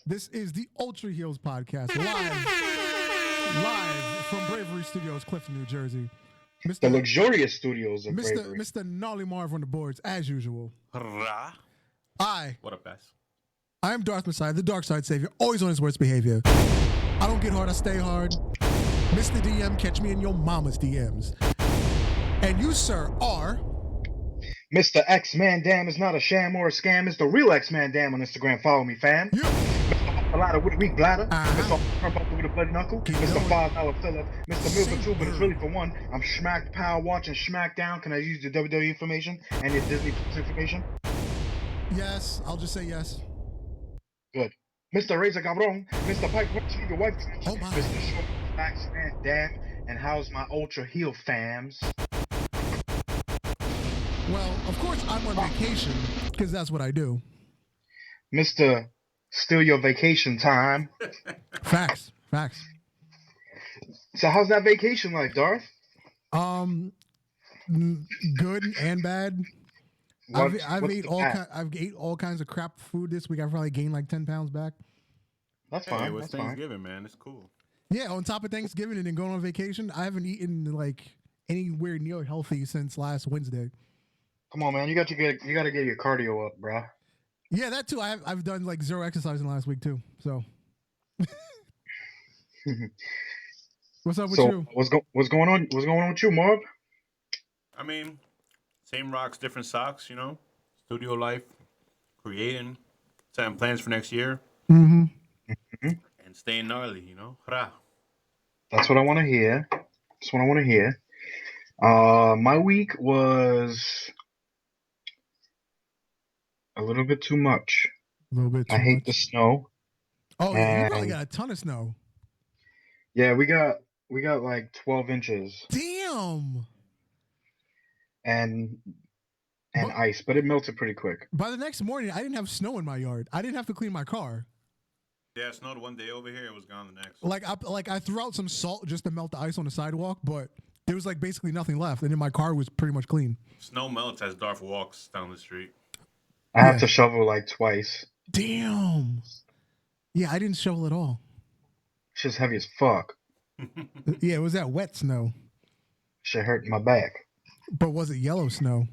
This is the Ultra Heelz podcast, live from Bravery Studios, Clifton, New Jersey. The luxurious studios of Mr. Bravery. Mr. Gnarly Marv on the boards, as usual. What up, guys? I am Darth Messiah, the dark side savior, always on his worst behavior. I don't get hard, I stay hard. Mr. DM, catch me in your mama's DMs. And you, sir, are... Mr. X-Man Damn is not a sham or a scam. It's the real X-Man Damn on Instagram. Follow me, fam. Yeah. Mr. Ladder with a weak bladder. Uh-huh. Mr. Turnbuckle with a bloody knuckle. Mr. $5 Phillip. Mr. Milk for two, but it's really for one. I'm Schmacked Power watching SmackDown. Can I use your WWE information and your Disney information? Yes, I'll just say yes. Good. Mr. Razor Cabron. Mr. Pike, your wife. Oh my. Mr. Short, X-Man Damn. And how's my Ultra Heel fams? Well, of course, I'm on vacation, because that's what I do. Mr. Steal your vacation time. Facts. So how's that vacation like, Darth? Good and bad. I've ate all kinds of crap food this week. I've probably gained like 10 pounds back. That's fine. It was That's Thanksgiving, man. It's cool. Yeah, on top of Thanksgiving and then going on vacation, I haven't eaten like anywhere near healthy since last Wednesday. Come on, man. You got to get your cardio up, bro. Yeah, that too. I've done like zero exercise in the last week too. So, what's up with you? What's going on? What's going on with you, Marv? I mean, same rocks, different socks. You know, studio life, creating, setting plans for next year, and staying gnarly. You know, That's what I want to hear. My week was a little bit too much. I hate the snow. Oh, yeah, you probably got a ton of snow. Yeah, we got like 12 inches. Damn. And ice, but it melted pretty quick. By the next morning, I didn't have snow in my yard. I didn't have to clean my car. Yeah, it snowed one day over here. It was gone the next. I threw out some salt just to melt the ice on the sidewalk, but there was like basically nothing left, and then my car was pretty much clean. Snow melts as Darth walks down the street. I have to shovel like twice. Damn. Yeah, I didn't shovel at all. It's just heavy as fuck. Yeah, it was that wet snow. Shit hurt my back. But was it yellow snow?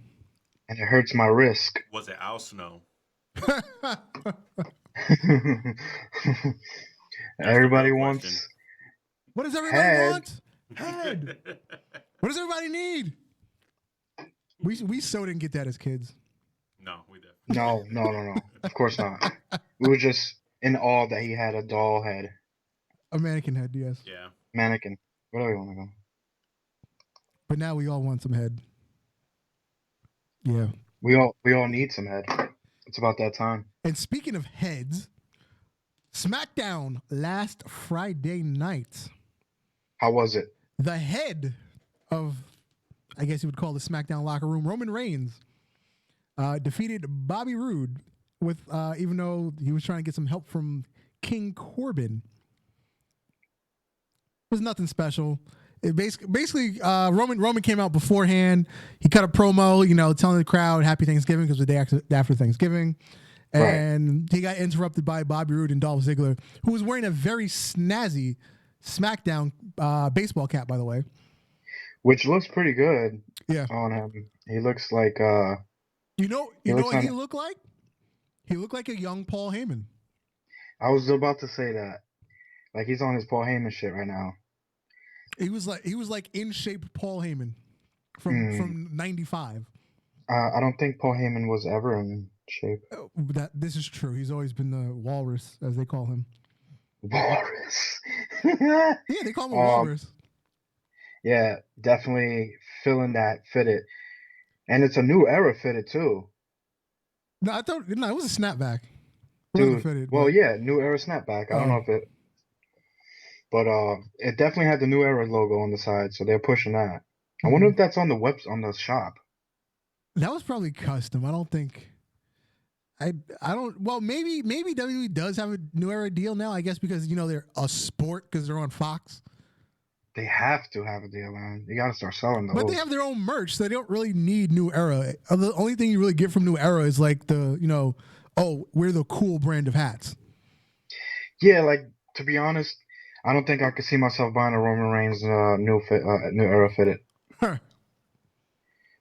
And it hurts my wrist. Was it our snow? Everybody wants. What does everybody want? Head. What does everybody need? We so didn't get that as kids. No, we didn't. No. Of course not. We were just in awe that he had a doll head. A mannequin head, yes. Yeah. Mannequin. Whatever you want to go. But now we all want some head. Yeah. We all need some head. It's about that time. And speaking of heads, SmackDown last Friday night. How was it? The head of, I guess you would call the SmackDown locker room, Roman Reigns, defeated Bobby Roode with, even though he was trying to get some help from King Corbin. It was nothing special. It basically, Roman came out beforehand. He cut a promo, telling the crowd Happy Thanksgiving because the day after Thanksgiving. And He got interrupted by Bobby Roode and Dolph Ziggler, who was wearing a very snazzy SmackDown baseball cap, by the way. Which looks pretty good. Yeah. On him. He looks like You know what he looked like? He looked like a young Paul Heyman. I was about to say that. Like he's on his Paul Heyman shit right now. He was like in shape Paul Heyman from 95. I don't think Paul Heyman was ever in shape. This is true. He's always been the walrus, as they call him. Walrus. Yeah, they call him a walrus. Yeah, definitely feeling that fitted. And it's a new era fitted too. No, it was a snapback. Dude, fitted, well, yeah, new era snapback. I don't know if it... But it definitely had the new era logo on the side, so they're pushing that. I wonder if that's on the shop. That was probably custom. I don't think... I don't... Well, maybe WWE does have a new era deal now, I guess, because, they're a sport because they're on Fox. They have to have a deal, man. You got to start selling those. But they have their own merch, so they don't really need new era. The only thing you really get from new era is like the, we're the cool brand of hats. Yeah, like to be honest, I don't think I could see myself buying a Roman Reigns new era fitted. Huh.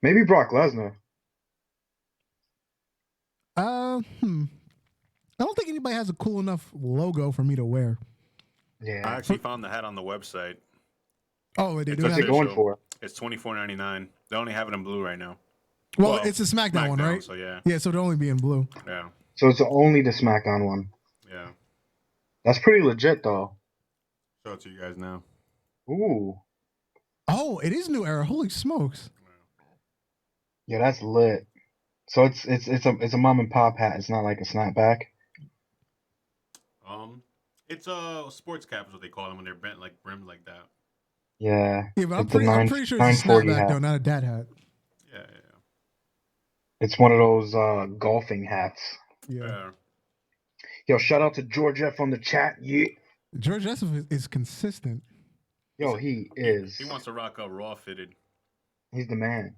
Maybe Brock Lesnar. Hmm. I don't think anybody has a cool enough logo for me to wear. I Yeah. actually found the hat on the website. Oh, they It's do What's have it it. going official. for? It's $24.99. They only have it in blue right now. Well, it's a SmackDown one, right? So yeah, Yeah, so it'll only be in blue. yeah, So it's only the SmackDown one. yeah. That's pretty legit though. Show it to you guys now. Ooh. Oh, it is new era. Holy smokes! Yeah, that's lit. So it's a mom and pop hat. It's not like a snapback. It's a sports cap is what they call them when they're bent like brimmed like that. Yeah. Yeah, but It's a I'm pretty sure it's a 940 snapback hat. though, not a dad hat. Yeah, yeah, It's one of those golfing hats. Yeah. yeah. Yo, shout out to George F on the chat. Yeah. George Joseph is consistent. Yo, he is. He wants to rock a raw fitted. He's the man.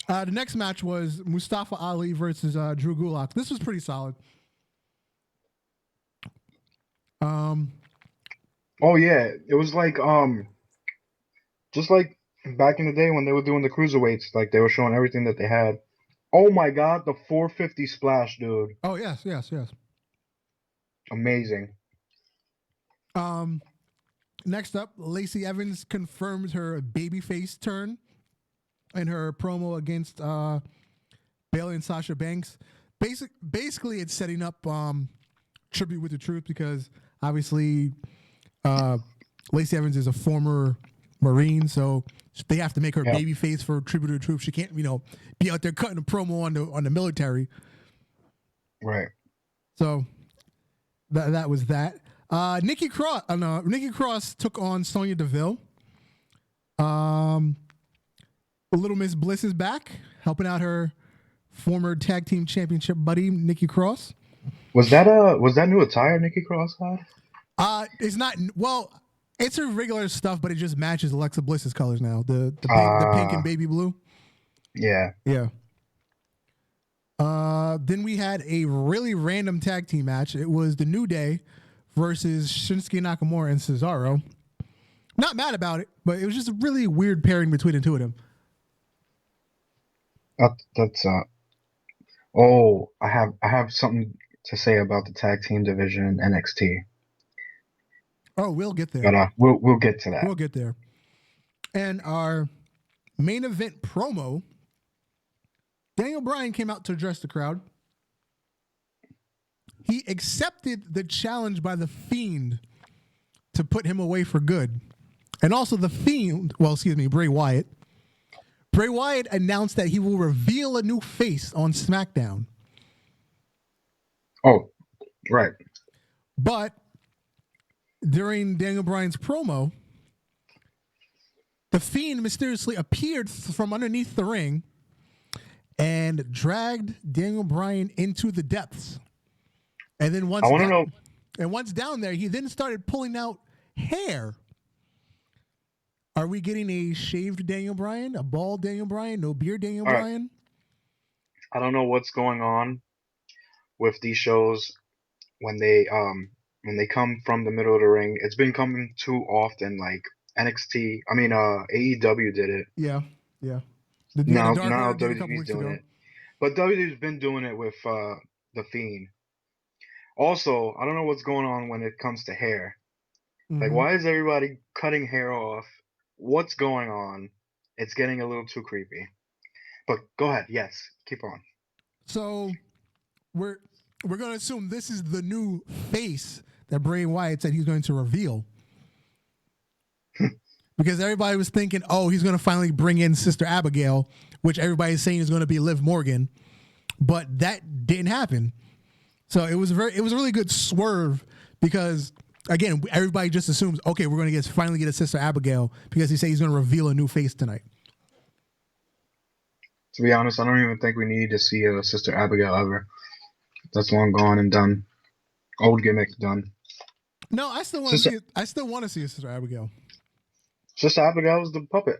The next match was Mustafa Ali versus Drew Gulak. This was pretty solid. Oh yeah, it was like just like back in the day when they were doing the cruiserweights, like they were showing everything that they had. Oh my god, the 450 splash, dude. Oh yes. Amazing. Next up, Lacey Evans confirmed her babyface turn in her promo against Bayley and Sasha Banks. Basically, it's setting up Tribute with the Truth because obviously Lacey Evans is a former Marine, so they have to make her babyface for Tribute to the Truth. She can't, be out there cutting a promo on the military. Right. So that was that. Nikki Cross took on Sonya Deville. Little Miss Bliss is back, helping out her former tag team championship buddy Nikki Cross. Was that new attire Nikki Cross had? It's not. Well, it's her regular stuff, but it just matches Alexa Bliss's colors now. The pink and baby blue. Yeah. Yeah. Then we had a really random tag team match. It was the New Day versus Shinsuke Nakamura and Cesaro. Not mad about it, but it was just a really weird pairing between the two of them. That's Oh, I have something to say about the tag team division in NXT. Oh, we'll get there. But we'll get to that. We'll get there. And our main event promo, Daniel Bryan came out to address the crowd. He accepted the challenge by The Fiend to put him away for good. And also Bray Wyatt. Bray Wyatt announced that he will reveal a new face on SmackDown. Oh, right. But during Daniel Bryan's promo, The Fiend mysteriously appeared from underneath the ring and dragged Daniel Bryan into the depths. And then once down there, he then started pulling out hair. Are we getting a shaved Daniel Bryan, a bald Daniel Bryan, no beard Daniel Bryan? I don't know what's going on with these shows when they come from the middle of the ring. It's been coming too often. Like AEW did it. Yeah. Now WWE's doing it, but WWE's been doing it with The Fiend. Also, I don't know what's going on when it comes to hair. Mm-hmm. Like, why is everybody cutting hair off? What's going on? It's getting a little too creepy. But go ahead. Yes, keep on. So we're going to assume this is the new face that Bray Wyatt said he's going to reveal. Because everybody was thinking, oh, he's going to finally bring in Sister Abigail, which everybody's saying is going to be Liv Morgan. But that didn't happen. So it was a really good swerve because, again, everybody just assumes, okay, we're going to finally get a Sister Abigail because he said he's going to reveal a new face tonight. To be honest, I don't even think we need to see a Sister Abigail ever. That's long gone and done. Old gimmick done. No, I still want to see it. I still want to see a Sister Abigail. Sister Abigail was the puppet.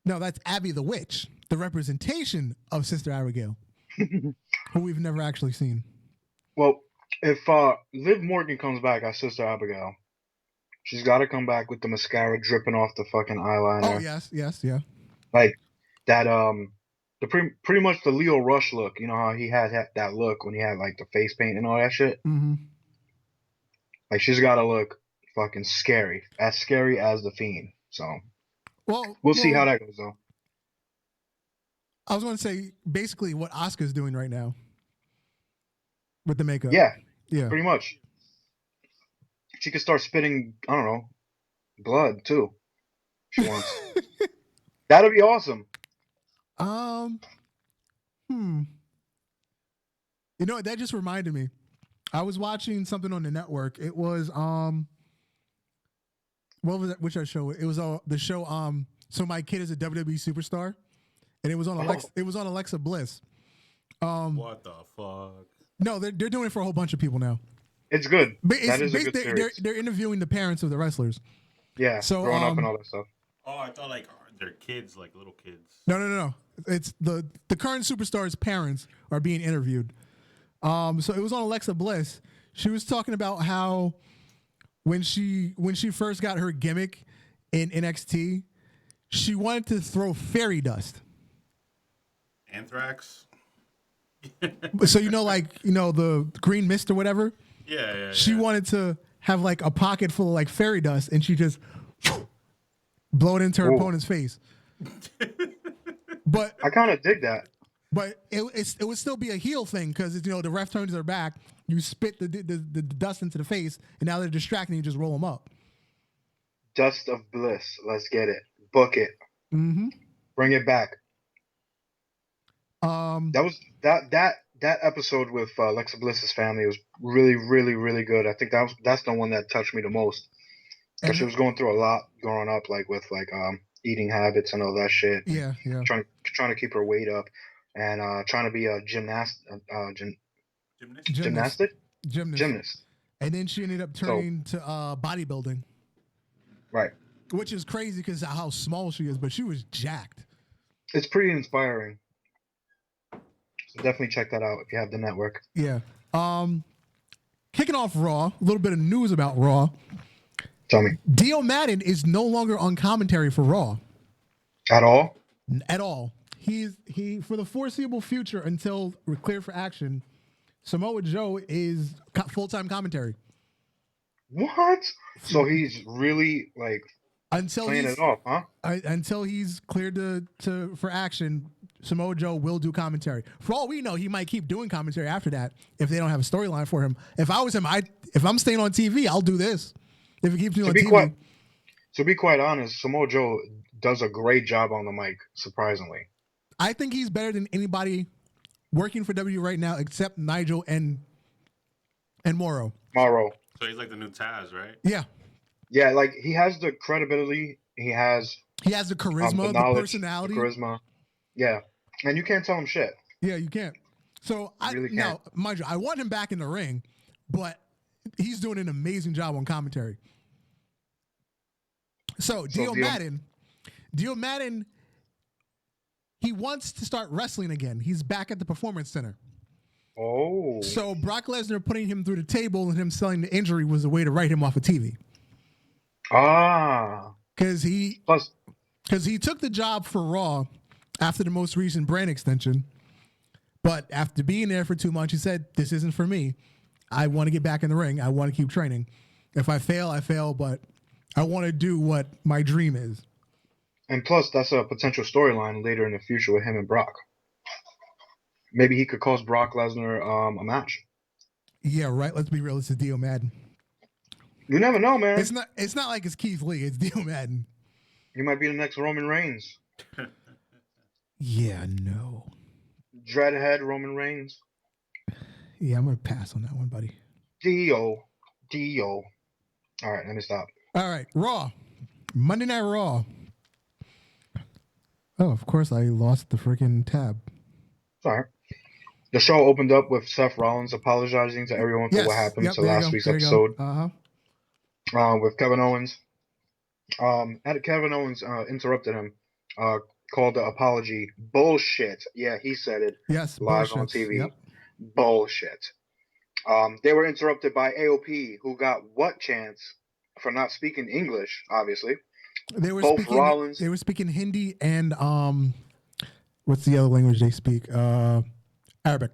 No, that's Abby the Witch, the representation of Sister Abigail, who we've never actually seen. Well, If Liv Morgan comes back as Sister Abigail, she's got to come back with the mascara dripping off the fucking eyeliner. Oh yes, yeah. Like that the pretty much the Leo Rush look. You know how he had that look when he had like the face paint and all that shit. Mm-hmm. Like she's got to look fucking scary as the Fiend. So we'll see how that goes though. I was going to say basically what Asuka's doing right now with the makeup. Yeah, yeah, pretty much. She could start spitting, I don't know, blood too. If she wants. That'll be awesome. You know what? That just reminded me. I was watching something on the network. It was what was that? Which show? It was the show So My Kid Is a WWE Superstar, and it was on Alexa Bliss. What the fuck? No, they're doing it for a whole bunch of people now. It's good. That is a good series. They're interviewing the parents of the wrestlers. Yeah, so growing up and all that stuff. Oh, I thought like they're kids, like little kids. No. It's the current superstars' parents are being interviewed. So it was on Alexa Bliss. She was talking about how when she first got her gimmick in NXT, she wanted to throw fairy dust. Anthrax. So the green mist or whatever. Yeah. She wanted to have like a pocket full of like fairy dust, and she just blow it into her opponent's face. But I kind of dig that. But it would still be a heel thing because the ref turns their back, you spit the dust into the face, and now they're distracting you, just roll them up. Dust of bliss. Let's get it. Book it. Mm-hmm. Bring it back. That was that episode with Alexa Bliss's family was really, really, really good. I think that's the one that touched me the most because she was going through a lot growing up, like with eating habits and all that shit. Yeah. Trying to keep her weight up and trying to be a gymnast. And then she ended up turning to bodybuilding. Right. Which is crazy because of how small she is, but she was jacked. It's pretty inspiring. So definitely check that out if you have the network. Yeah. Kicking off Raw, a little bit of news about Raw. Tell me. Dio Madden is no longer on commentary for Raw. At all? At all. He for the foreseeable future until we're cleared for action, Samoa Joe is full-time commentary. What? So he's really playing it off, huh? Until he's cleared for action, Samoa Joe will do commentary. For all we know, he might keep doing commentary after that if they don't have a storyline for him. If I was him, if I'm staying on TV, I'll do this. If he keeps doing TV. To be quite honest, Samoa Joe does a great job on the mic, surprisingly. I think he's better than anybody working for W right now except Nigel and Morrow. So he's like the new Taz, right? Yeah. Yeah, he has the credibility. He has the charisma, the personality. The charisma. Yeah. And you can't tell him shit. Yeah, you can't. So now, mind you, I want him back in the ring, but he's doing an amazing job on commentary. So Dio Madden, he wants to start wrestling again. He's back at the Performance Center. Oh. So Brock Lesnar putting him through the table and him selling the injury was a way to write him off of TV. Ah. Because he took the job for Raw after the most recent brand extension. But after being there for 2 months, he said, this isn't for me. I want to get back in the ring. I want to keep training. If I fail, I fail, but I want to do what my dream is. And plus, that's a potential storyline later in the future with him and Brock. Maybe he could cost Brock Lesnar a match. Yeah, right. Let's be real. It's Dio Madden. You never know, man. It's not like it's Keith Lee. It's Dio Madden. He might be the next Roman Reigns. Yeah, no. Dreadhead Roman Reigns. Yeah, I'm going to pass on that one, buddy. Dio. All right, let me stop. All right, Raw. Monday Night Raw. Oh, of course I lost the freaking tab. Sorry. The show opened up with Seth Rollins apologizing to everyone for what happened to last week's episode. With Kevin Owens. Kevin Owens interrupted him, called the apology bullshit. Yeah, he said it. Yes, live bullshit. on TV. Yep. Bullshit. They were interrupted by AOP, who got what chance for not speaking English, obviously. They were speaking Hindi and what's the other language they speak? Arabic.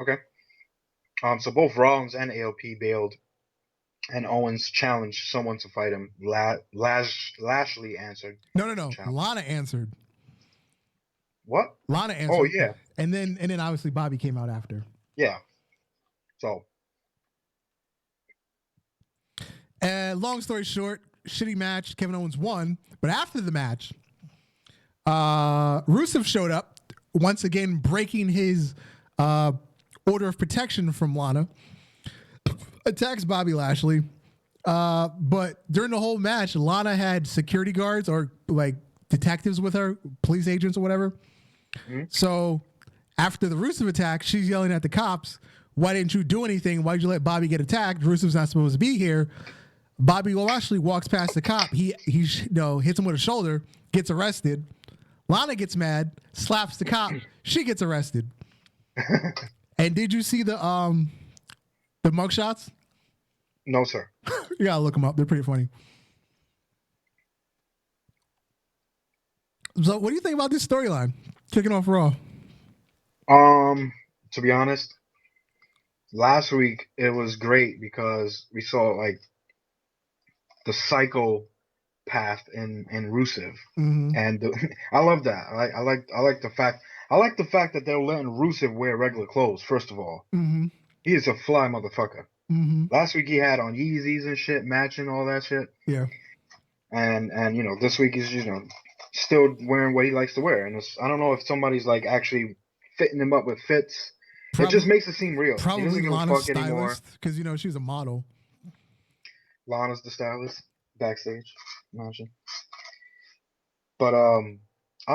Okay. So both Rollins and AOP bailed, and Owens challenged someone to fight him. Lashley answered. No. Lana answered. What? Lana answered. Oh yeah. And then obviously Bobby came out after. Yeah. So. Long story short, shitty match. Kevin Owens won, but after the match, Rusev showed up once again, breaking his order of protection from Lana. Attacks Bobby Lashley, but during the whole match, Lana had security guards or like detectives with her, police agents or whatever. Mm-hmm. So after the Rusev attack, she's yelling at the cops, "Why didn't you do anything? Why did you let Bobby get attacked? Rusev's not supposed to be here." Bobby Lashley walks past the cop. He hits him with a shoulder, gets arrested. Lana gets mad, slaps the cop. She gets arrested. And did you see the mugshots? No, sir. You gotta look them up. They're pretty funny. So, what do you think about this storyline? Kicking off Raw. To be honest, last week it was great because we saw like the psychopath in Rusev, and I love that. I like the fact that they're letting Rusev wear regular clothes. First of all, he is a fly motherfucker. Last week he had on Yeezys and shit, matching all that shit. Yeah, and this week he's still wearing what he likes to wear, and I don't know if somebody's like actually fitting him up with fits. It just makes it seem real. Probably he doesn't give Lana's a fuck anymore. Because she's a model. Lana's the stylist backstage, imagine. But I'm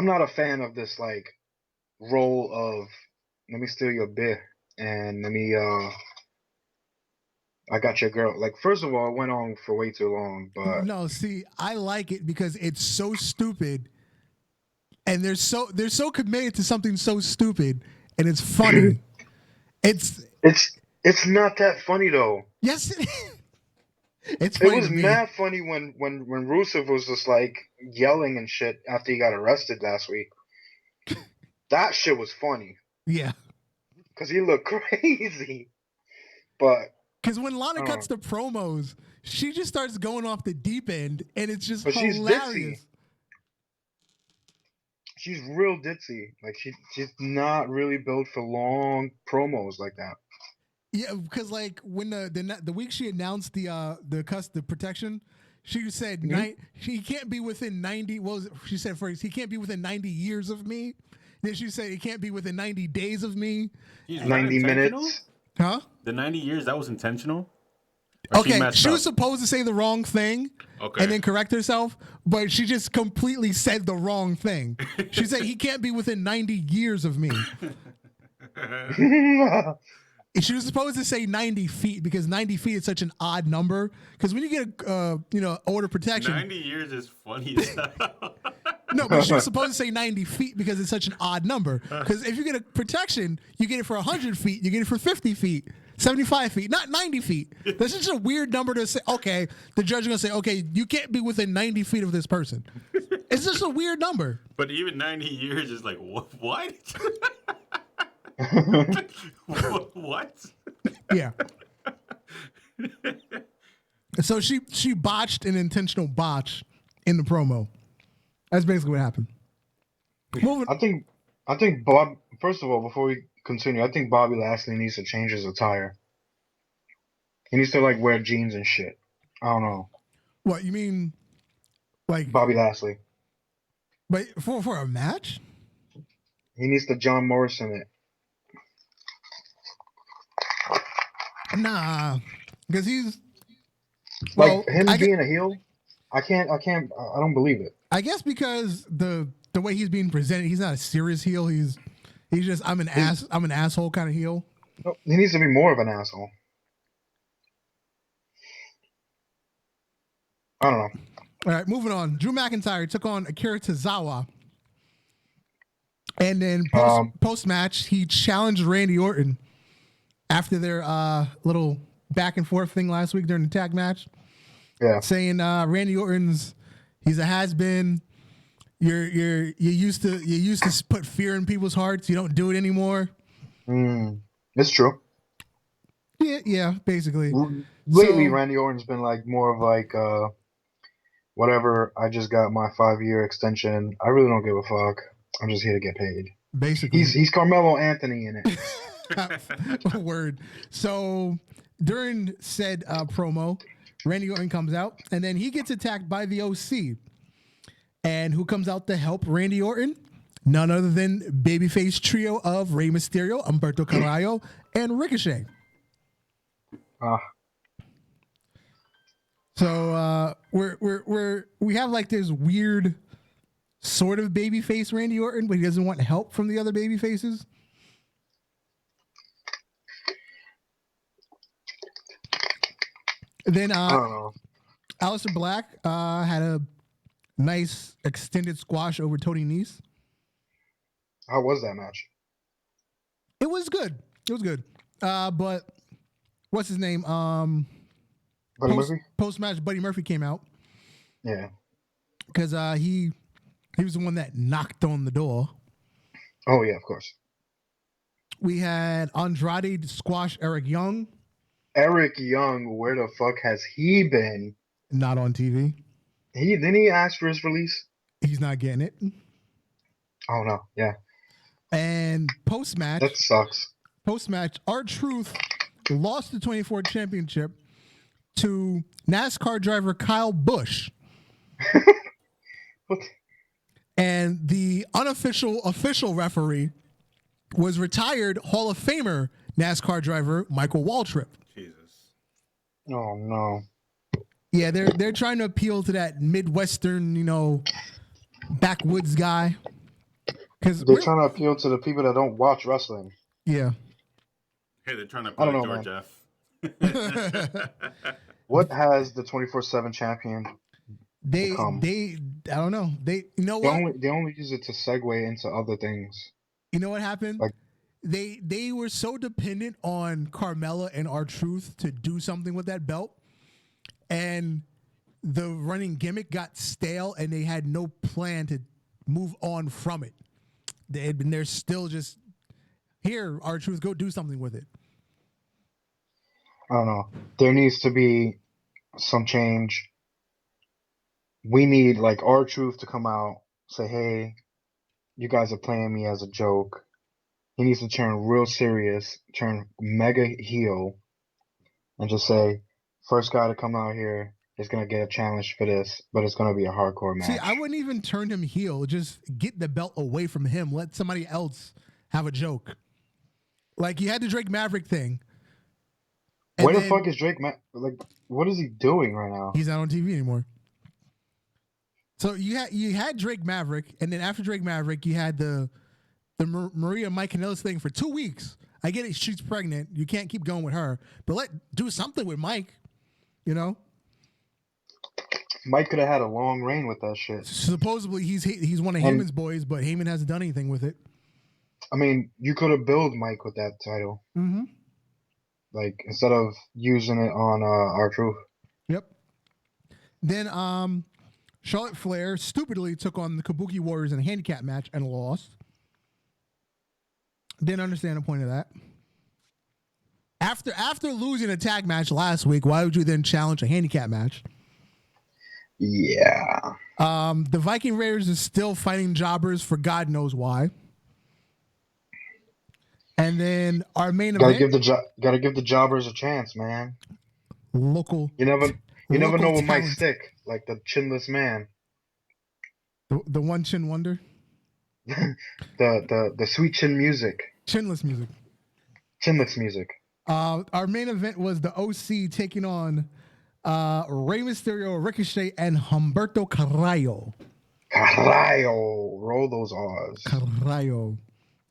not a fan of this like role of let me steal your beer and let me I got your girl. Like, first of all, it went on for way too long, but no, see, I like it because it's so stupid, and they're so committed to something so stupid, and it's funny. It's not that funny though. Yes, it was mad funny when Rusev was just like yelling and shit after he got arrested last week. That shit was funny. Yeah, because he looked crazy, but. Because when Lana cuts the promos, she just starts going off the deep end, and it's just hilarious. She's ditzy. She's real ditzy. Like she's not really built for long promos like that. Yeah, because like when the week she announced the protection, she said he can't be within 90. What was it? She said first he can't be within 90 years of me. Then she said he can't be within 90 days of me. 90 minutes. Huh? The 90 years, that was intentional? Okay, she was supposed to say the wrong thing and then correct herself, but she just completely said the wrong thing. She said he can't be within 90 years of me. She was supposed to say 90 feet because 90 feet is such an odd number. Because when you get order protection, 90 years is funny as hell. No, but she was supposed to say 90 feet because it's such an odd number. Because if you get a protection, you get it for 100 feet, you get it for 50 feet, 75 feet, not 90 feet. That's just a weird number to say. Okay, the judge is going to say, okay, you can't be within 90 feet of this person. It's just a weird number. But even 90 years is like, what? What? Yeah. So she botched an intentional botch in the promo. That's basically what happened. I think Bob. First of all, before we continue, I think Bobby Lashley needs to change his attire. He needs to like wear jeans and shit. I don't know. What you mean, like Bobby Lashley? But for a match, he needs to John Morrison it. Nah, because he's like him being a heel. I don't believe it. I guess because the way he's being presented, he's not a serious heel. He's just I'm an asshole kind of heel. No, he needs to be more of an asshole. I don't know. All right, moving on. Drew McIntyre took on Akira Tozawa, and then post match he challenged Randy Orton after their little back and forth thing last week during the tag match. Yeah. Saying Randy Orton's he's a has-been. You used to put fear in people's hearts. You don't do it anymore. It's true. Yeah, basically. Lately, Randy Orton's been like more of like whatever. I just got my 5-year extension. I really don't give a fuck. I'm just here to get paid. Basically, he's Carmelo Anthony in it. Word. So during said promo, Randy Orton comes out, and then he gets attacked by the OC. And who comes out to help Randy Orton? None other than babyface trio of Rey Mysterio, Humberto Carrillo, and Ricochet. So we have like this weird sort of babyface Randy Orton, but he doesn't want help from the other babyfaces. Then Aleister Black had a nice extended squash over Tony Nese. How was that match? It was good. But what's his name? Post match, Buddy Murphy came out. Yeah. Because he was the one that knocked on the door. Oh yeah, of course. We had Andrade squash Eric Young. Eric Young, where the fuck has he been? Not on TV. Didn't he ask for his release? He's not getting it. Oh no, yeah. And post match, that sucks. Post match, R-Truth lost the 24 championship to NASCAR driver Kyle Busch. What? And the official referee was retired Hall of Famer NASCAR driver Michael Waltrip. Jesus. Oh no. Yeah, they're trying to appeal to that Midwestern, backwoods guy. Because they're trying to appeal to the people that don't watch wrestling. Yeah. Hey, they're trying to appeal to George F. What has the 24/7 champion become? I don't know. They only use it to segue into other things. You know what happened? Like, they were so dependent on Carmella and R-Truth to do something with that belt, and the running gimmick got stale, and they had no plan to move on from it. They're still just here. R-Truth, go do something with it. I don't know. There needs to be some change. We need like R-Truth to come out, say, "Hey, you guys are playing me as a joke." He needs to turn real serious, turn mega heel, and just say, "First guy to come out here is gonna get a challenge for this, but it's gonna be a hardcore match." See, I wouldn't even turn him heel. Just get the belt away from him. Let somebody else have a joke. Like you had the Drake Maverick thing. Where the fuck is Drake like, what is he doing right now? He's not on TV anymore. So you had Drake Maverick, and then after Drake Maverick, you had the Maria Mike Kanellis thing for 2 weeks. I get it; she's pregnant. You can't keep going with her, but do something with Mike. Mike could have had a long reign with that shit. Supposedly he's one of Heyman's boys, but Heyman hasn't done anything with it. I mean, you could have billed Mike with that title. Mm-hmm. Like instead of using it on R-Truth. Yep. Then Charlotte Flair stupidly took on the Kabuki Warriors in a handicap match and lost. Didn't understand the point of that. After losing a tag match last week, why would you then challenge a handicap match? Yeah. The Viking Raiders is still fighting jobbers for God knows why. And then our main event. Gotta give the jobbers a chance, man. Local. You never know what might talent. stick, like the chinless man. The one chin wonder. the sweet chin music. Chinless music. Chinless music. Our main event was the OC taking on Rey Mysterio, Ricochet, and Humberto Carrillo. Carrillo. Roll those R's. Carrillo.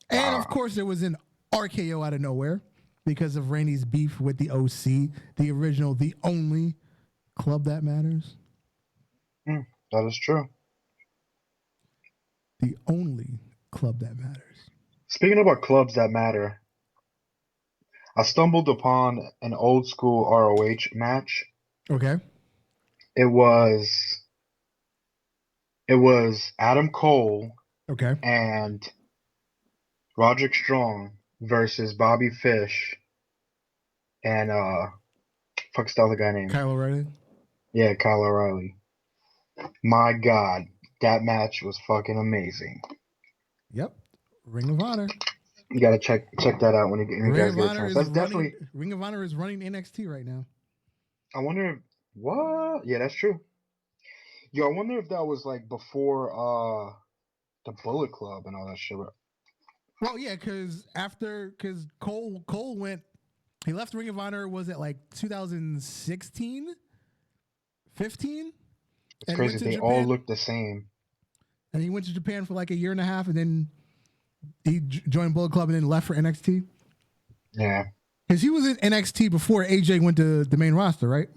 And of course, there was an RKO out of nowhere because of Randy's beef with the OC, the original, the only club that matters. That is true. The only club that matters. Speaking about clubs that matter, I stumbled upon an old school ROH match. Okay. It was Adam Cole. Okay. And Roderick Strong versus Bobby Fish and fuck's the other guy name? Kyle O'Reilly. Yeah, Kyle O'Reilly. My God, that match was fucking amazing. Yep. Ring of Honor. You gotta check that out when you guys get a chance. That's definitely Ring of Honor is running NXT right now. I wonder what? Yeah, that's true. Yo, I wonder if that was like before the Bullet Club and all that shit. Well, yeah, because Cole went, he left Ring of Honor. Was it like 2016, 15? It's crazy. They all look the same. And he went to Japan for like a year and a half, and then he joined Bullet Club and then left for NXT. Yeah. Because he was in NXT before AJ went to the main roster, right?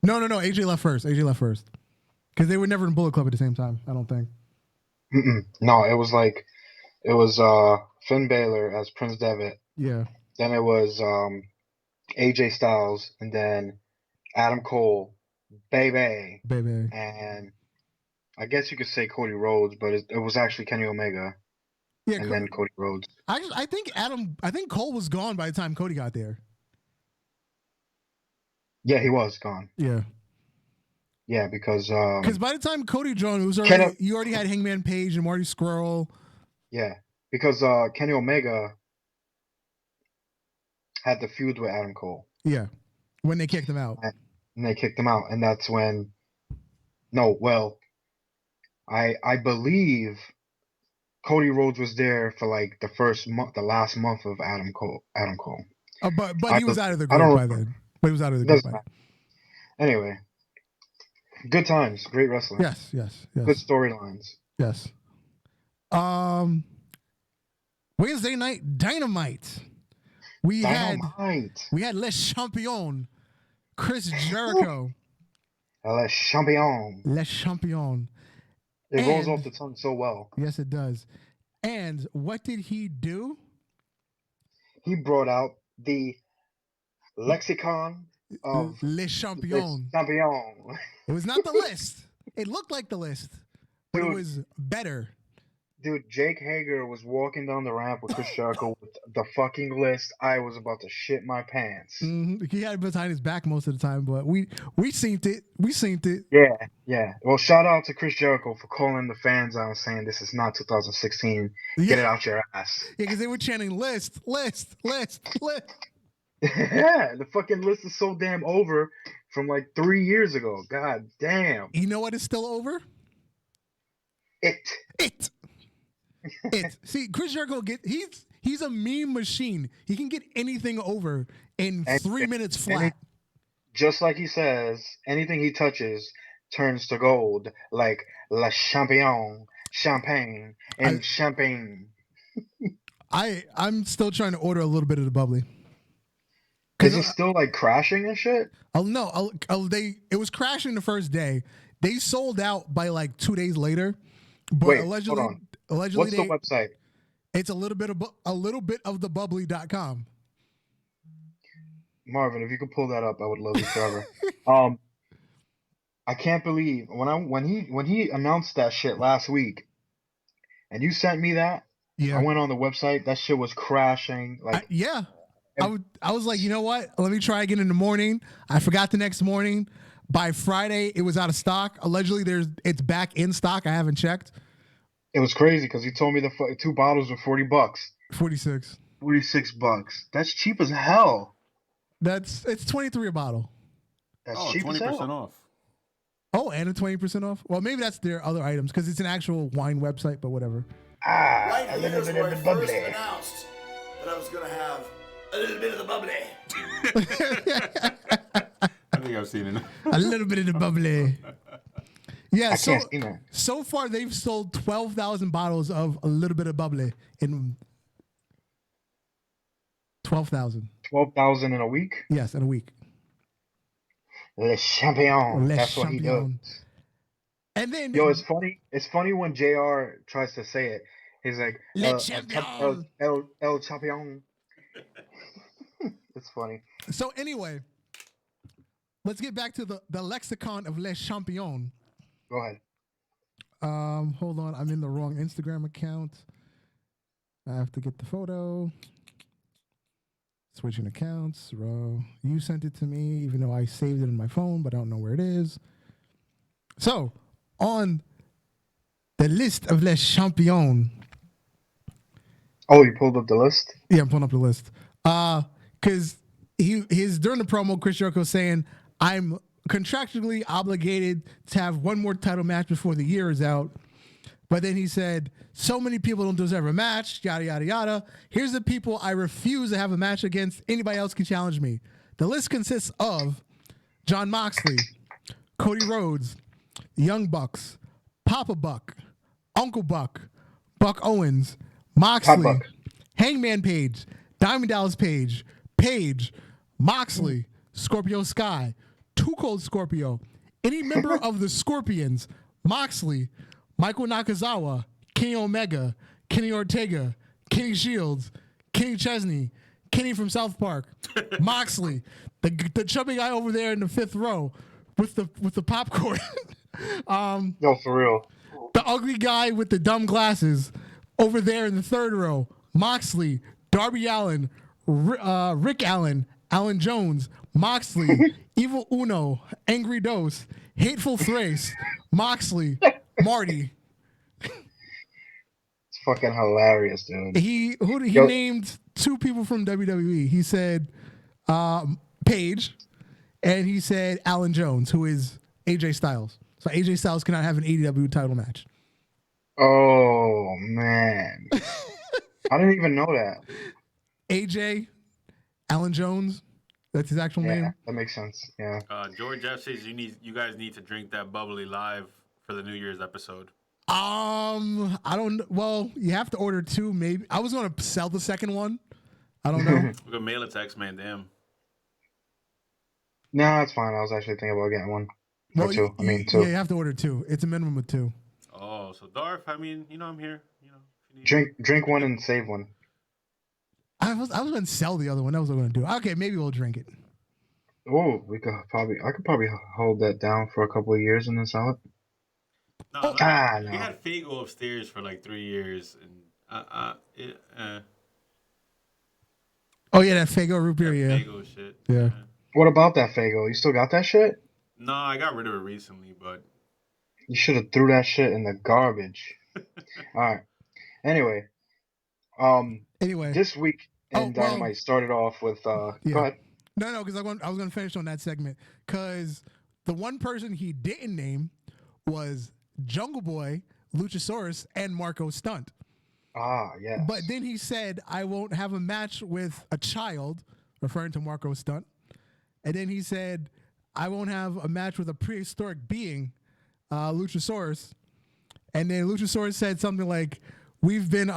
No. AJ left first. Because they were never in Bullet Club at the same time, I don't think. No, it was Finn Balor as Prince Devitt. Yeah. Then it was AJ Styles, and then Adam Cole, baby. And I guess you could say Cody Rhodes, but it was actually Kenny Omega. Yeah, and then Cody Rhodes. I think Cole was gone by the time Cody got there. Yeah, he was gone. Yeah. Yeah, because by the time Cody joined, it was already you already had Hangman Page and Marty Scurll. Yeah, because Kenny Omega had the feud with Adam Cole. Yeah, when they kicked him out. And that's when. No, well, I believe Cody Rhodes was there for like the last month of Adam Cole. Oh, but he was out of the group by then. But he was out of the group by then. Anyway. Good times, great wrestling. Yes. Good storylines. Yes. Wednesday night Dynamite. We had Le Champion, Chris Jericho. Le Champion. It rolls off the tongue so well. Yes, it does. And what did he do? He brought out the Lexicon of Le Champion. It was not the list. It looked like the list, but it was better. Dude, Jake Hager was walking down the ramp with Chris Jericho with the fucking list. I was about to shit my pants. Mm-hmm. He had it behind his back most of the time, but we seen it. Yeah. Well, shout out to Chris Jericho for calling the fans out and saying this is not 2016. Yeah. Get it out your ass. Yeah, because they were chanting list. Yeah, the fucking list is so damn over from like 3 years ago. God damn. You know what is still over? It. See, Chris Jericho he's a meme machine. He can get anything over in 3 minutes flat. Just like he says, anything he touches turns to gold, like Le Champion, champagne, and champagne. I'm still trying to order a little bit of the bubbly. Is it still like crashing and shit? No, it was crashing the first day. They sold out by like 2 days later. But wait, allegedly, hold on. What's the website? It's a little bit of the bubbly.com. Marvin, if you could pull that up, I would love it forever. I can't believe when he announced that shit last week, and you sent me that. Yeah. I went on the website. That shit was crashing. I was like, you know what? Let me try again in the morning. I forgot the next morning. By Friday, it was out of stock. Allegedly, it's back in stock. I haven't checked. It was crazy because he told me the 2 bottles were $40. 46. $46. That's cheap as hell. It's 23 a bottle. That's cheap 20% as hell. Off. Oh, and a 20% off. Well, maybe that's their other items because it's an actual wine website, but whatever. Right here's where I first announced that I was going to have a little bit of the bubbly. I think I've seen it. A little bit of the bubbly. Yeah, so far they've sold 12,000 bottles of a little bit of bubbly in 12,000. 12,000 in a week? Yes, in a week. Le Champion. That's what he does. And then it's funny when JR tries to say it. He's like Le Champion. El Champion. It's funny. So anyway, let's get back to the lexicon of Le Champion. Go ahead. Hold on, I'm in the wrong Instagram account. I have to get the photo. Switching accounts. You sent it to me, even though I saved it in my phone, but I don't know where it is. So, on the list of Les Champions. Oh, you pulled up the list? Yeah, I'm pulling up the list. Because he's during the promo, Chris Jericho saying, I'm contractually obligated to have one more title match before the year is out. But then he said, so many people don't deserve a match, yada, yada, yada. Here's the people I refuse to have a match against. Anybody else can challenge me. The list consists of Jon Moxley, Cody Rhodes, Young Bucks, Papa Buck, Uncle Buck, Buck Owens, Moxley, Hangman Page, Diamond Dallas Page, Moxley, Scorpio Sky, Too Cold Scorpio, any member of the Scorpions, Moxley, Michael Nakazawa, Kenny Omega, Kenny Ortega, Kenny Shields, Kenny Chesney, Kenny from South Park, Moxley, the chubby guy over there in the fifth row with the popcorn. No, for real. The ugly guy with the dumb glasses over there in the third row, Moxley, Darby Allin, Rick Allen, Alan Jones, Moxley, Evil Uno, Angry Dose, Hateful Thrace, Moxley, Marty. It's fucking hilarious, dude. He named two people from WWE. He said Paige, and he said Alan Jones, who is AJ Styles. So AJ Styles cannot have an AEW title match. Oh, man. I didn't even know that. AJ, Alan Jones, that's his actual name. Yeah, that makes sense. Yeah. George F says you guys need to drink that bubbly live for the New Year's episode. I don't. Well, you have to order two. Maybe I was going to sell the second one. I don't know. We're gonna mail it to X-Man. Damn. No, it's fine. I was actually thinking about getting one. Well, or two. two. Yeah, you have to order two. It's a minimum of two. Oh, so Darth, I mean, I'm here. Drink one and save one. I was going to sell the other one. That was what I was going to do. Okay, maybe we'll drink it. Oh, I could probably hold that down for a couple of years and then sell it. No, no. We had Fago upstairs for like 3 years, and Oh yeah, that Fago root beer, yeah. Fago shit. Yeah. What about that Fago? You still got that shit? No, I got rid of it recently, but you should have threw that shit in the garbage. All right. Anyway, this week in Dynamite started off with. Go ahead. No, because I was going to finish on that segment because the one person he didn't name was Jungle Boy, Luchasaurus, and Marco Stunt. Ah, yeah. But then he said, I won't have a match with a child, referring to Marco Stunt. And then he said, I won't have a match with a prehistoric being, Luchasaurus. And then Luchasaurus said something like, we've been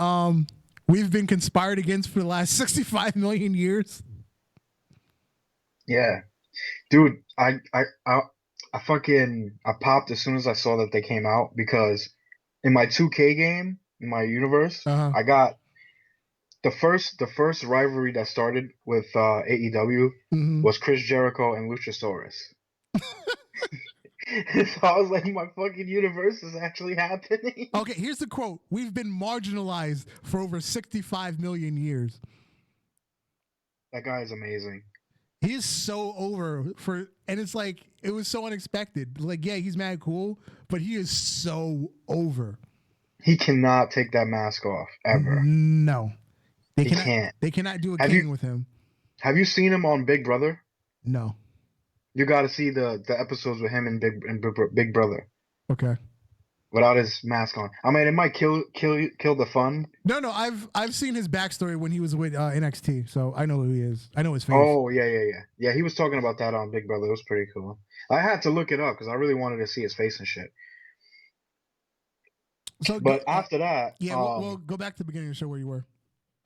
conspired against for the last 65 million years. Yeah. Dude, I popped as soon as I saw that they came out because in my 2K game, in my universe, I got the first rivalry that started with AEW was Chris Jericho and Luchasaurus. So I was like, my fucking universe is actually happening. Okay, here's the quote. We've been marginalized for over 65 million years. That guy is amazing. He is so over and it's like, it was so unexpected. Like, yeah, he's mad cool, but he is so over. He cannot take that mask off, ever. No. He can't. They cannot do a king with him. Have you seen him on Big Brother? No. You got to see the episodes with him and Big Brother. Okay. Without his mask on, I mean, it might kill the fun. No. I've seen his backstory when he was with NXT, so I know who he is. I know his face. Oh yeah. He was talking about that on Big Brother. It was pretty cool. I had to look it up because I really wanted to see his face and shit. So, but after that, we'll go back to the beginning of the show where you were.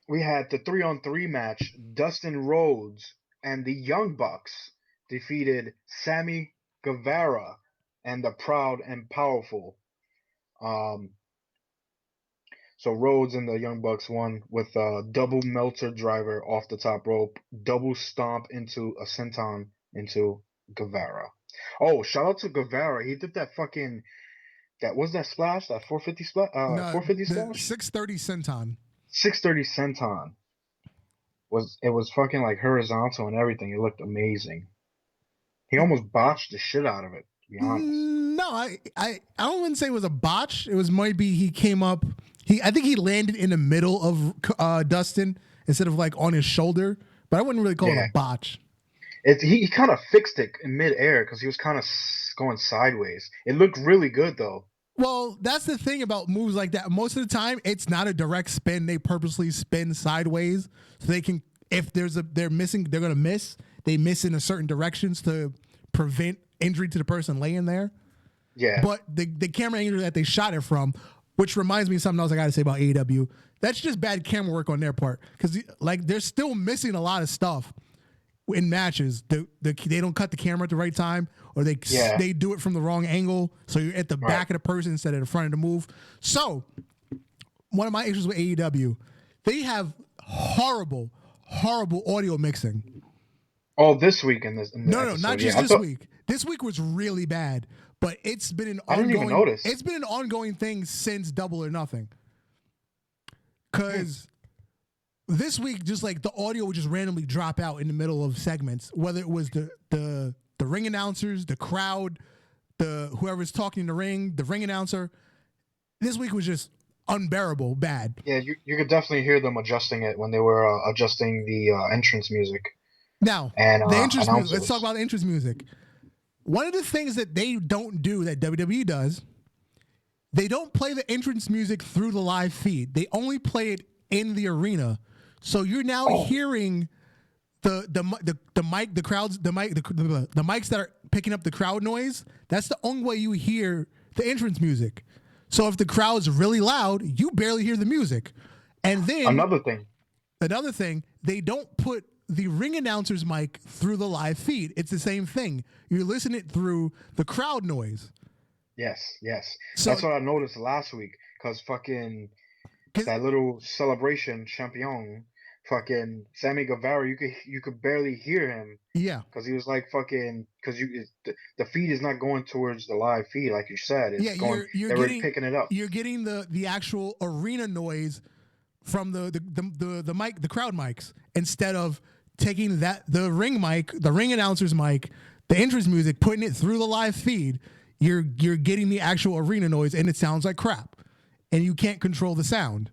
We had the 3-on-3 match. Dustin Rhodes and the Young Bucks defeated Sammy Guevara and the Proud and Powerful. So Rhodes and the Young Bucks won with a double Meltzer driver off the top rope, double stomp into a senton into Guevara. Oh, shout out to Guevara. He did that fucking was that splash, that 450 splash, No, 450 the splash? 630 senton. 630 senton. It was fucking like horizontal and everything. It looked amazing. He almost botched the shit out of it, to be honest. No, I don't even say it was a botch. It was maybe he came up. I think he landed in the middle of Dustin instead of like on his shoulder. But I wouldn't really call it a botch. He kind of fixed it in midair because he was kind of going sideways. It looked really good though. Well, that's the thing about moves like that. Most of the time, it's not a direct spin. They purposely spin sideways so they can. If they're missing, they're gonna miss. They miss in a certain directions to prevent injury to the person laying there. Yeah. But the camera angle that they shot it from, which reminds me of something else I got to say about AEW. That's just bad camera work on their part because like they're still missing a lot of stuff in matches. They don't cut the camera at the right time, or they do it from the wrong angle, so you're at the back of the person instead of the front of the move. So one of my issues with AEW, they have horrible audio mixing. Oh, this week in this. No, not just this week. This week was really bad, but it's been an ongoing. I didn't even notice. It's been an ongoing thing since Double or Nothing. Because this week, just like the audio would just randomly drop out in the middle of segments, whether it was the ring announcers, the crowd, whoever's talking in the ring announcer. This week was just unbearable bad. Yeah, you could definitely hear them adjusting it when they were adjusting the entrance music. Now, the entrance music. Let's talk about the entrance music. One of the things that they don't do that WWE does, they don't play the entrance music through the live feed. They only play it in the arena. So you're now hearing the mic, the crowds, the mics that are picking up the crowd noise. That's the only way you hear the entrance music. So if the crowd's really loud, you barely hear the music. And then another thing, they don't put the ring announcer's mic through the live feed. It's the same thing. You're listening through the crowd noise. Yes. So, that's what I noticed last week. Because fucking that little celebration champion, fucking Sammy Guevara, you could barely hear him. Yeah. Because he was like fucking, because the feed is not going towards the live feed like you said. It's going. They're picking it up. You're getting the actual arena noise from the mic, the crowd mics, instead of taking the ring mic, the ring announcer's mic, the entrance music, putting it through the live feed. You're getting the actual arena noise, and it sounds like crap, and you can't control the sound.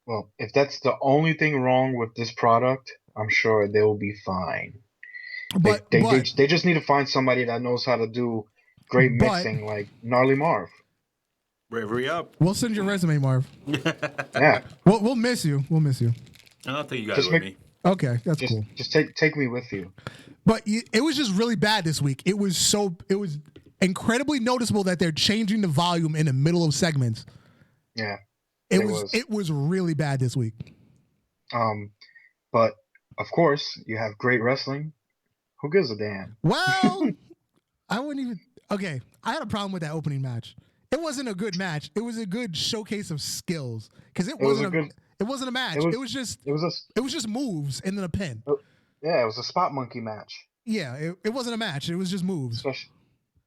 Well, if that's the only thing wrong with this product, I'm sure they'll be fine. But they just need to find somebody that knows how to do great mixing, like Gnarly Marv. Bravery up. We'll send your resume, Marv. Yeah. We'll miss you. We'll miss you. I don't think you guys with me. Okay, that's cool. Just take me with you. But it was just really bad this week. It was incredibly noticeable that they're changing the volume in the middle of segments. Yeah. It was really bad this week. But of course, you have great wrestling. Who gives a damn? Well, I wouldn't even. Okay, I had a problem with that opening match. It wasn't a good match. It was a good showcase of skills because it wasn't a match. It was just moves and then a pin. Yeah, it was a spot monkey match. Yeah, it wasn't a match. It was just moves.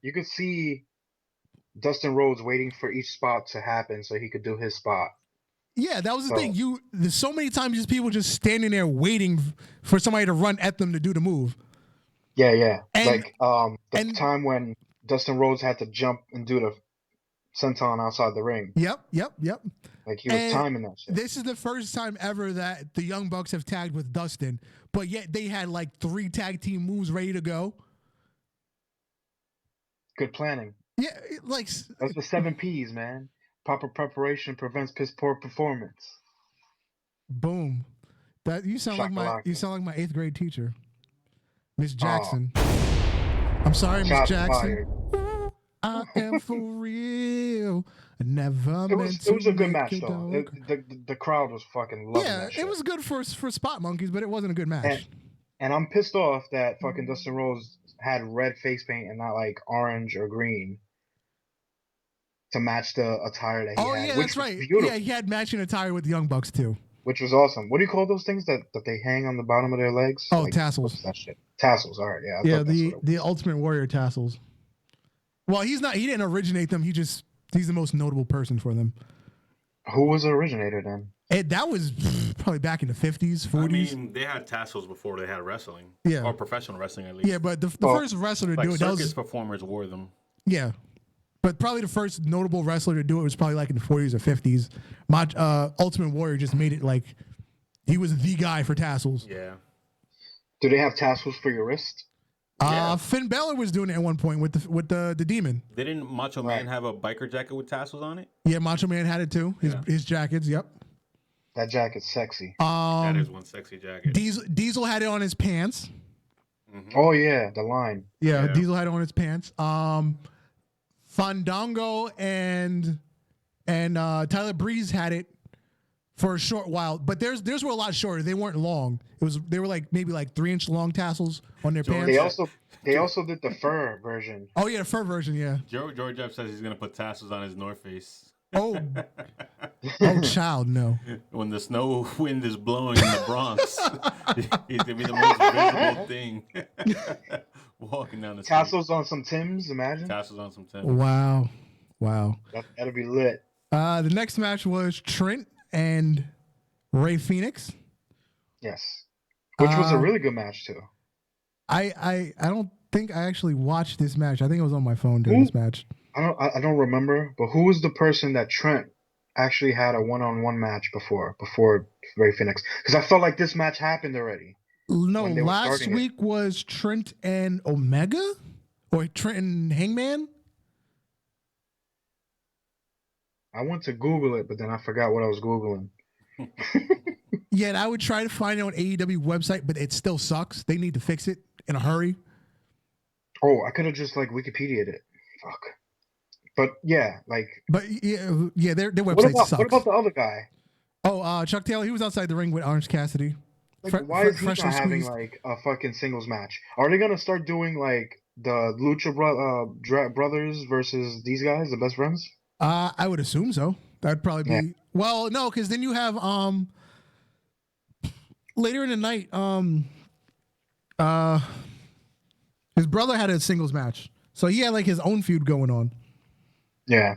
You could see Dustin Rhodes waiting for each spot to happen so he could do his spot. Yeah, that was the thing. There's so many times just people just standing there waiting for somebody to run at them to do the move. Yeah. The time when Dustin Rhodes had to jump and do the senton outside the ring. Yep. Like he was timing that shit. This is the first time ever that the Young Bucks have tagged with Dustin, but yet they had like 3 tag team moves ready to go. Good planning. Yeah, like that's the 7 P's, man. Proper preparation prevents piss poor performance. Boom. That you sound like my 8th grade teacher, Miss Jackson. I'm sorry, Miss Jackson. I am for real. I never meant to. It was a good match though. The crowd was fucking loving that shit. It was good for spot monkeys, but it wasn't a good match. And I'm pissed off that fucking Dustin Rhodes had red face paint and not like orange or green. to match the attire that he had. Oh yeah, that's right. Beautiful. Yeah, he had matching attire with the Young Bucks too. Which was awesome. What do you call those things that they hang on the bottom of their legs? Oh, tassels. What's that shit? Tassels. All right, yeah. Yeah, the Ultimate Warrior tassels. Well, he didn't originate them. He's the most notable person for them. Who was the originator then? That was probably back in the 50s, 40s. I mean, they had tassels before they had wrestling. Yeah. Or professional wrestling, at least. Yeah, but the first wrestler to do it... circus performers wore them. Yeah. But probably the first notable wrestler to do it was probably like in the 40s or 50s. Ultimate Warrior just made it like... He was the guy for tassels. Yeah. Do they have tassels for your wrist? Yeah. Finn Balor was doing it at one point with the Demon. Didn't Macho Man have a biker jacket with tassels on it? Yeah, Macho Man had it too. His jackets, yep. That jacket's sexy. That is one sexy jacket. Diesel had it on his pants. Mm-hmm. Oh yeah, the line. Yeah, Diesel had it on his pants. Fandango and Tyler Breeze had it for a short while, but theirs were a lot shorter. They weren't long. They were like maybe like 3-inch long tassels on their pants. They also did the fur version. Oh yeah, the fur version. Yeah. George F says he's gonna put tassels on his North Face. Oh, child, no. When the snow wind is blowing in the Bronx, he's gonna be the most visible thing. Walking down the street. Tassels on some Timbs, imagine. Tassels on some Timbs. Wow. That'll be lit. The next match was Trent and Rey Fenix. Yes, which was a really good match too. I don't think I actually watched this match. I think it was on my phone during this match. I don't remember, but who was the person that Trent actually had a one-on-one match before Rey Fenix? Because I felt like this match happened already. No, last week was Trent and Omega, or Trent and Hangman. I went to Google it, but then I forgot what I was Googling. Yeah, and I would try to find it on AEW website, but it still sucks. They need to fix it in a hurry. Oh, I could have just like Wikipedia'd it. Fuck. But yeah, like. But yeah, their website sucks. What about the other guy? Oh, Chuck Taylor. He was outside the ring with Orange Cassidy. Like, why is he not having like a fucking singles match? Are they gonna start doing like the Lucha Brothers versus these guys, the best friends? I would assume so. That'd probably be. Yeah. Well, no, because then you have later in the night his brother had a singles match, so he had like his own feud going on. Yeah.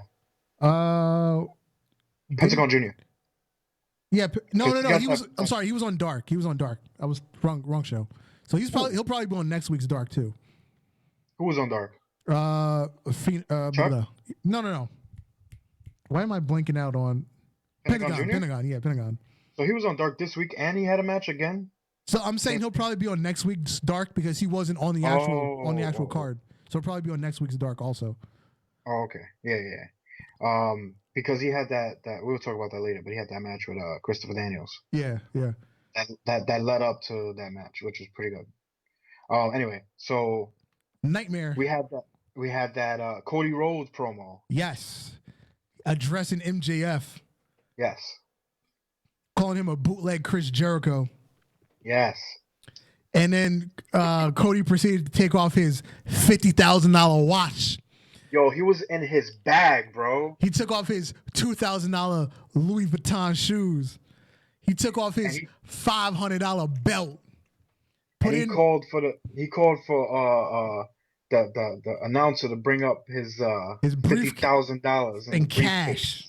Pentagon Jr. Yeah, no. He was. I'm sorry. He was on Dark. I was wrong show. So he'll probably be on next week's Dark too. Who was on Dark? No. Why am I blanking out on Pentagon? Yeah, Pentagon. So he was on Dark this week, and he had a match again. So I'm saying he'll probably be on next week's Dark because he wasn't on the actual card. So he'll probably be on next week's Dark also. Oh, okay. Yeah. Because he had that we'll talk about that later, but he had that match with Christopher Daniels. Yeah. That led up to that match, which was pretty good. Anyway, so Nightmare. We had that Cody Rhodes promo. Yes. Addressing MJF. Yes. Calling him a bootleg Chris Jericho. Yes. And then Cody proceeded to take off his $50,000 watch. Yo, he was in his bag, bro. He took off his $2,000 Louis Vuitton shoes. He took off his $500 belt. He called for the announcer to bring up his $50,000 in cash.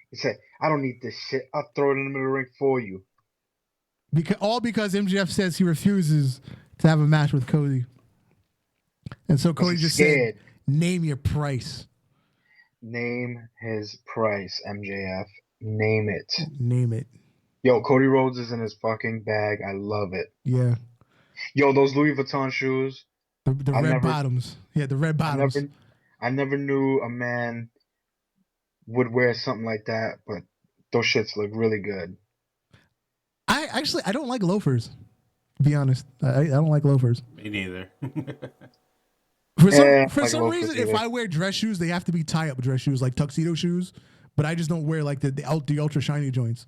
He said, "I don't need this shit. I'll throw it in the middle of the ring for you." Because MJF says he refuses to have a match with Cody, and so Cody just said, "Name your price." Name his price, MJF. Name it. Name it. Yo, Cody Rhodes is in his fucking bag. I love it. Yeah. Yo, those Louis Vuitton shoes. The red bottoms. Yeah, the red bottoms. I never knew a man would wear something like that, but those shits look really good. I don't like loafers, to be honest. I don't like loafers. Me neither. For some reason, if I wear dress shoes, they have to be tie-up dress shoes, like tuxedo shoes. But I just don't wear like the ultra shiny joints.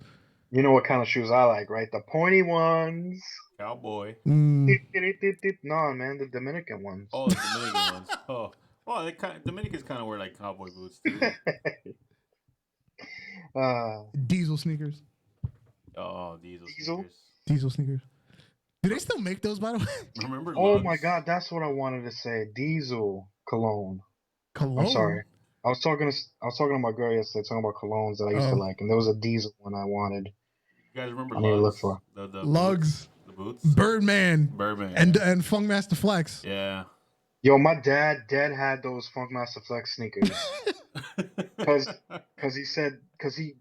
You know what kind of shoes I like, right? The pointy ones. Cowboy. No, man, the Dominican ones. Oh, the Dominican ones. Oh, Well, Dominicans kind of wear like cowboy boots too. Diesel sneakers. Oh, Diesel? Diesel sneakers. Do they still make those, by the way? Remember? Oh Lugs? my God, that's what I wanted to say. Diesel cologne. Cologne. I'm sorry. I was talking to my girl yesterday, talking about colognes that I used to like, and there was a Diesel one I wanted. You guys remember I need to look Lugs? for The Lugs. The boots. Birdman. And Funkmaster Flex. Yeah. Yo, my dad had those Funkmaster Flex sneakers. Cause he.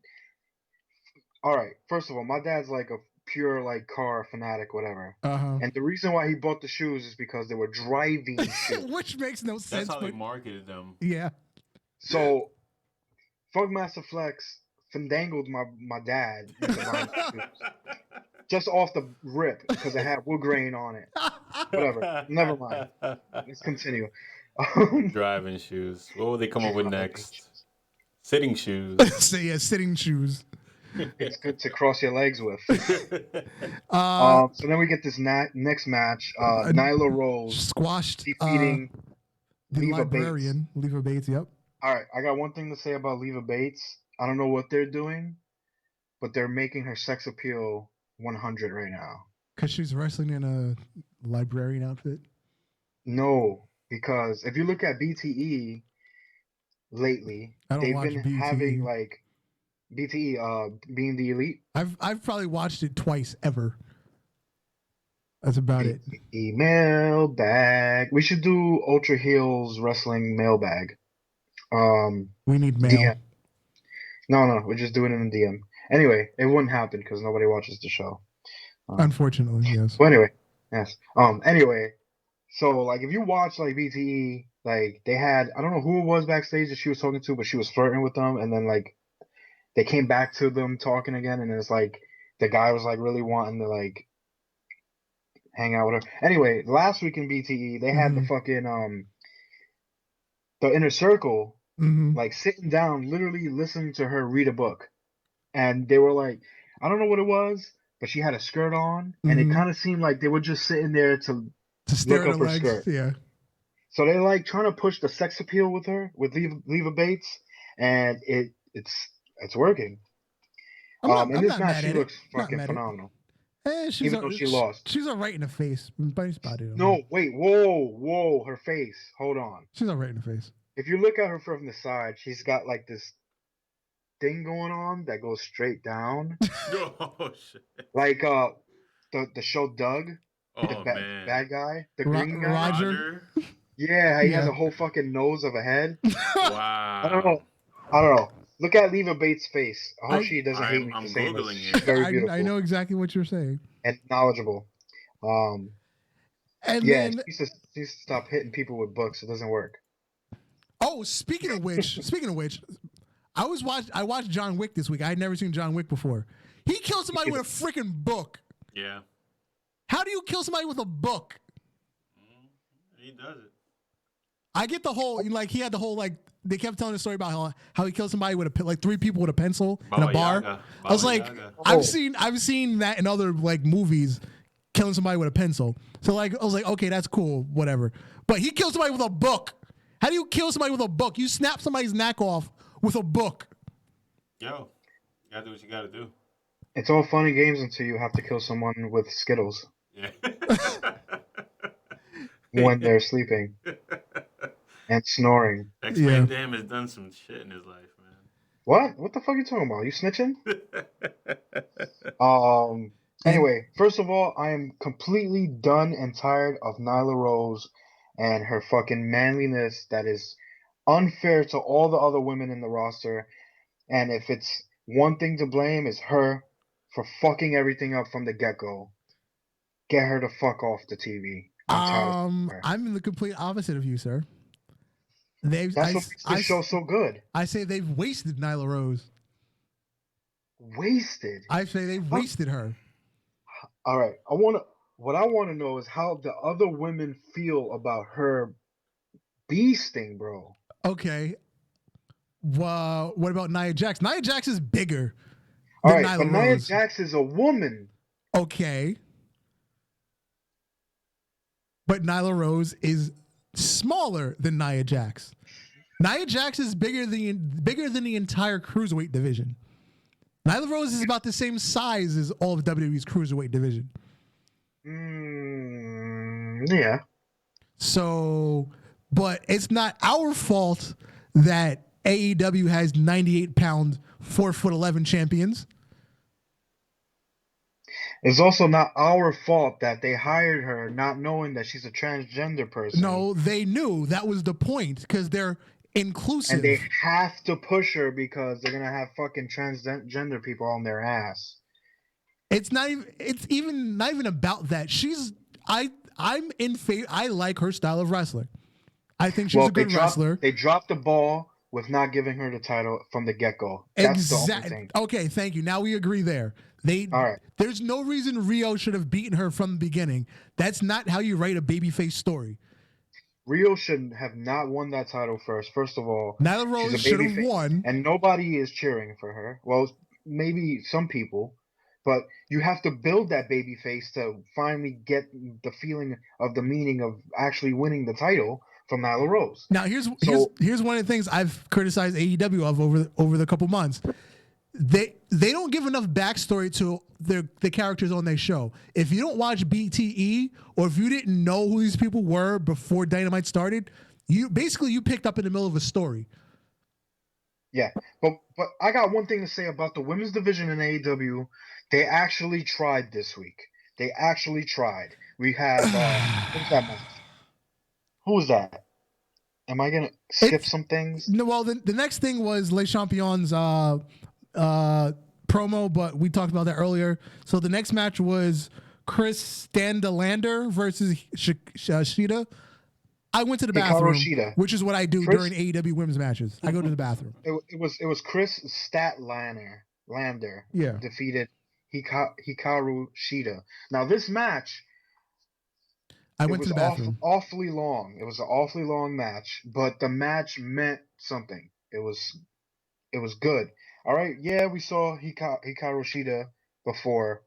All right, first of all, my dad's like a pure like car fanatic, whatever. And the reason why he bought the shoes is because they were driving shoes, which makes no sense. That's how they marketed them. Yeah. So, Funkmaster Flex fandangled my dad into buying shoes. Just off the rip because it had wood grain on it. Whatever. Never mind. Let's continue. Driving shoes. What will they come up with next? Sitting shoes. So yeah, sitting shoes. It's good to cross your legs with. So then we get this next match. Nyla Rose squashed defeating the Leva librarian. Bates. Leva Bates, yep. All right, I got one thing to say about Leva Bates. I don't know what they're doing, but they're making her sex appeal 100 right now. Because she's wrestling in a librarian outfit? No, because if you look at BTE lately, they've been BTE. having like BTE, Being the Elite. I've probably watched it twice ever. That's about it. Mailbag. We should do Ultra Heels Wrestling mailbag. We need mail. DM. No, we're just doing it in DM. Anyway, it wouldn't happen because nobody watches the show. Unfortunately, yes. Well, anyway, yes. Anyway, so like if you watch like BTE, like they had, I don't know who it was backstage that she was talking to, but she was flirting with them, and then like they came back to them talking again, and it's like the guy was like really wanting to like hang out with her. Anyway, last week in BTE, they had the fucking the Inner Circle like sitting down, literally listening to her read a book, and they were like, I don't know what it was, but she had a skirt on, and it kind of seemed like they were just sitting there to stare look at up her legs. skirt. Yeah. So they're like trying to push the sex appeal with her, with Leva Bates, and it's working. In this match, she looks fucking phenomenal. Even though she lost. She's all right in the face. No, wait, whoa, her face. Hold on. She's all right in the face. If you look at her from the side, she's got like this thing going on that goes straight down. Oh shit! Like the show Doug, the bad guy, the green guy, Roger. Yeah, he has a whole fucking nose of a head. Wow. I don't know. Look at Leva Bates' face. I hope she doesn't hate me for saying this. She's very beautiful. I know exactly what you're saying. And knowledgeable. And then she needs to stop hitting people with books. It doesn't work. Oh, speaking of which, I watched John Wick this week. I had never seen John Wick before. He killed somebody with a freaking book. Yeah. How do you kill somebody with a book? He does it. I get the whole, like, he had the whole, like, they kept telling the story about how he killed somebody with like 3 people with a pencil in a bar. I was like, I've seen that in other like movies, killing somebody with a pencil. So like, I was like, okay, that's cool, whatever. But he killed somebody with a book. How do you kill somebody with a book? You snap somebody's neck off with a book. Yo, you gotta do what you gotta do. It's all fun and games until you have to kill someone with Skittles. Yeah. When they're sleeping. And snoring. X-Men Damn has done some shit in his life, man. What? What the fuck are you talking about? You snitching? Anyway, first of all, I am completely done and tired of Nyla Rose and her fucking manliness that is unfair to all the other women in the roster. And if it's one thing to blame, it's her for fucking everything up from the get-go. Get her the fuck off the TV. I'm in the complete opposite of you, sir. That's what makes this show so good. I say they've wasted Nyla Rose. Wasted? I say they've wasted her. All right. What I want to know is how the other women feel about her beasting, bro. Okay. Well, what about Nia Jax? Nia Jax is bigger. All right, but Nia Jax is a woman. Okay. But Nyla Rose is smaller than Nia Jax. Nia Jax is bigger than the entire cruiserweight division. Nyla Rose is about the same size as all of WWE's cruiserweight division. Yeah. So, but it's not our fault that AEW has 98-pound, 4'11" champions. It's also not our fault that they hired her not knowing that she's a transgender person. No, they knew. That was the point, because they're inclusive. And they have to push her because they're going to have fucking transgender people on their ass. It's not even about that. I'm in favor. I like her style of wrestling. I think she's a good wrestler. They dropped the ball with not giving her the title from the get-go. That's the only thing. Okay, thank you. Now we agree there. All right. There's no reason Rio should have beaten her from the beginning. That's not how you write a babyface story. Rio should have not won that title first. First of all, Nyla Rose should have won. And nobody is cheering for her. Well, maybe some people. But you have to build that babyface to finally get the feeling of the meaning of actually winning the title from Nyla Rose. Now, here's one of the things I've criticized AEW of over the couple months. They don't give enough backstory to the characters on their show. If you don't watch BTE, or if you didn't know who these people were before Dynamite started, you picked up in the middle of a story. Yeah, but I got one thing to say about the women's division in AEW. They actually tried this week. They actually tried. We have what's that match? Who was that? Am I gonna skip some things? No. Well, the next thing was Les Champions promo, but we talked about that earlier. So the next match was Chris Standalander versus Shida. I went to the bathroom, which is what I do during AEW women's matches. I go to the bathroom. It was Chris Statlander defeated Hikaru Shida. Now this match, I went to the bathroom. Awfully long. It was an awfully long match, but the match meant something. It was good. All right, yeah, we saw Hikaru Shida before.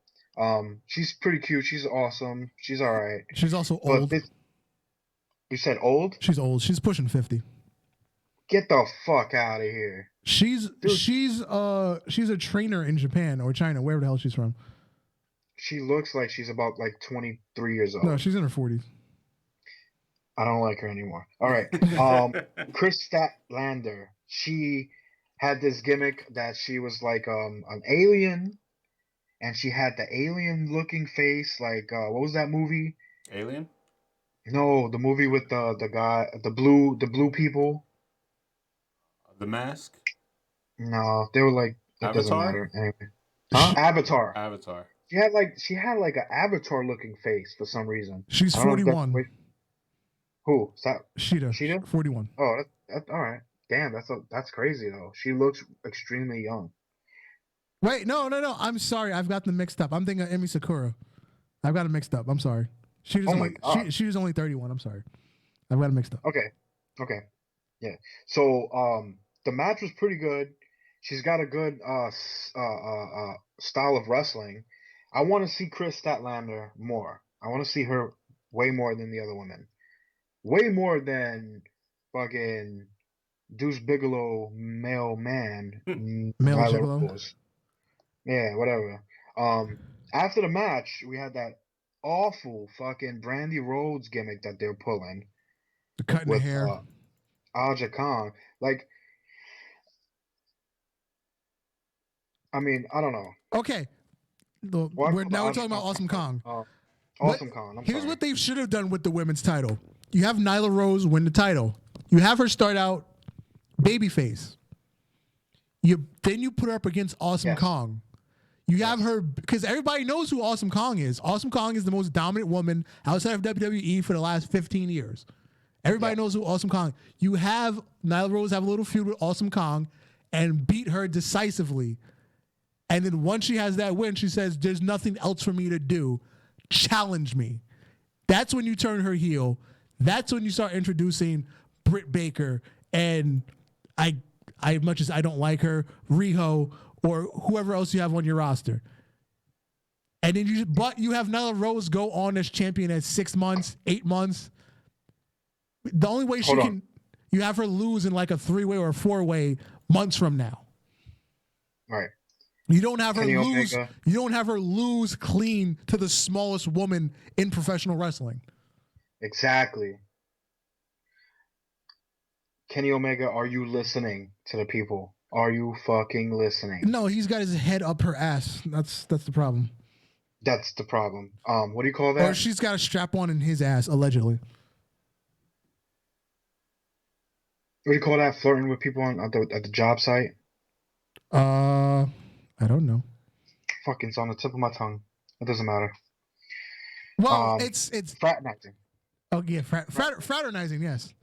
She's pretty cute. She's awesome. She's all right. She's also old. You said old? She's old. She's pushing 50. Get the fuck out of here. She's a trainer in Japan or China, wherever the hell she's from. She looks like she's about 23 years old. No, she's in her 40s. I don't like her anymore. All right. Chris Statlander. She had this gimmick that she was like an alien, and she had the alien looking face. What was that movie? Alien? No, the movie with the guy, the blue people. The Mask? No, they were like it Avatar? doesn't matter anyway. Huh? Avatar. She had like an Avatar looking face for some reason. She's 41. Who? Is that Shida? 41. Oh, that's all right. Damn, that's crazy though. She looks extremely young. Wait, no. I'm sorry. I've got them mixed up. I'm thinking of Emi Sakura. I've got them mixed up. I'm sorry. She was only 31. I'm sorry. I've got it mixed up. Okay. Yeah. So the match was pretty good. She's got a good style of wrestling. I want to see Chris Statlander more. I want to see her way more than the other women. Way more than fucking Deuce Bigelow, male man. Male Gigolo. Yeah, whatever. After the match, we had that awful fucking Brandy Rhodes gimmick that they're pulling. The cutting the hair. Aja Khan. I mean, I don't know. Okay. Now we're talking about Awesome Kong. Awesome Kong. Here's what they should have done with the women's title. You have Nyla Rose win the title. You have her start out babyface. Then you put her up against Awesome Kong. You have her, because everybody knows who Awesome Kong is. Awesome Kong is the most dominant woman outside of WWE for the last 15 years. Everybody knows who Awesome Kong. You have Nyla Rose have a little feud with Awesome Kong and beat her decisively. And then once she has that win, she says, there's nothing else for me to do. Challenge me. That's when you turn her heel. That's when you start introducing Britt Baker and much as I don't like her, Riho, or whoever else you have on your roster. And then you have Nyla Rose go on as champion at 6 months, 8 months. The only way you have her lose in like a 3-way or a 4-way months from now. Right. You don't have her lose. Omega. You don't have her lose clean to the smallest woman in professional wrestling. Exactly. Kenny Omega, are you listening to the people? Are you fucking listening? No, he's got his head up her ass. That's the problem. That's the problem. What do you call that? Or she's got a strap on in his ass, allegedly. What do you call that? Flirting with people at the job site? I don't know. Fucking, it's on the tip of my tongue. It doesn't matter. Well, it's fraternizing. Oh yeah, fraternizing. Yes.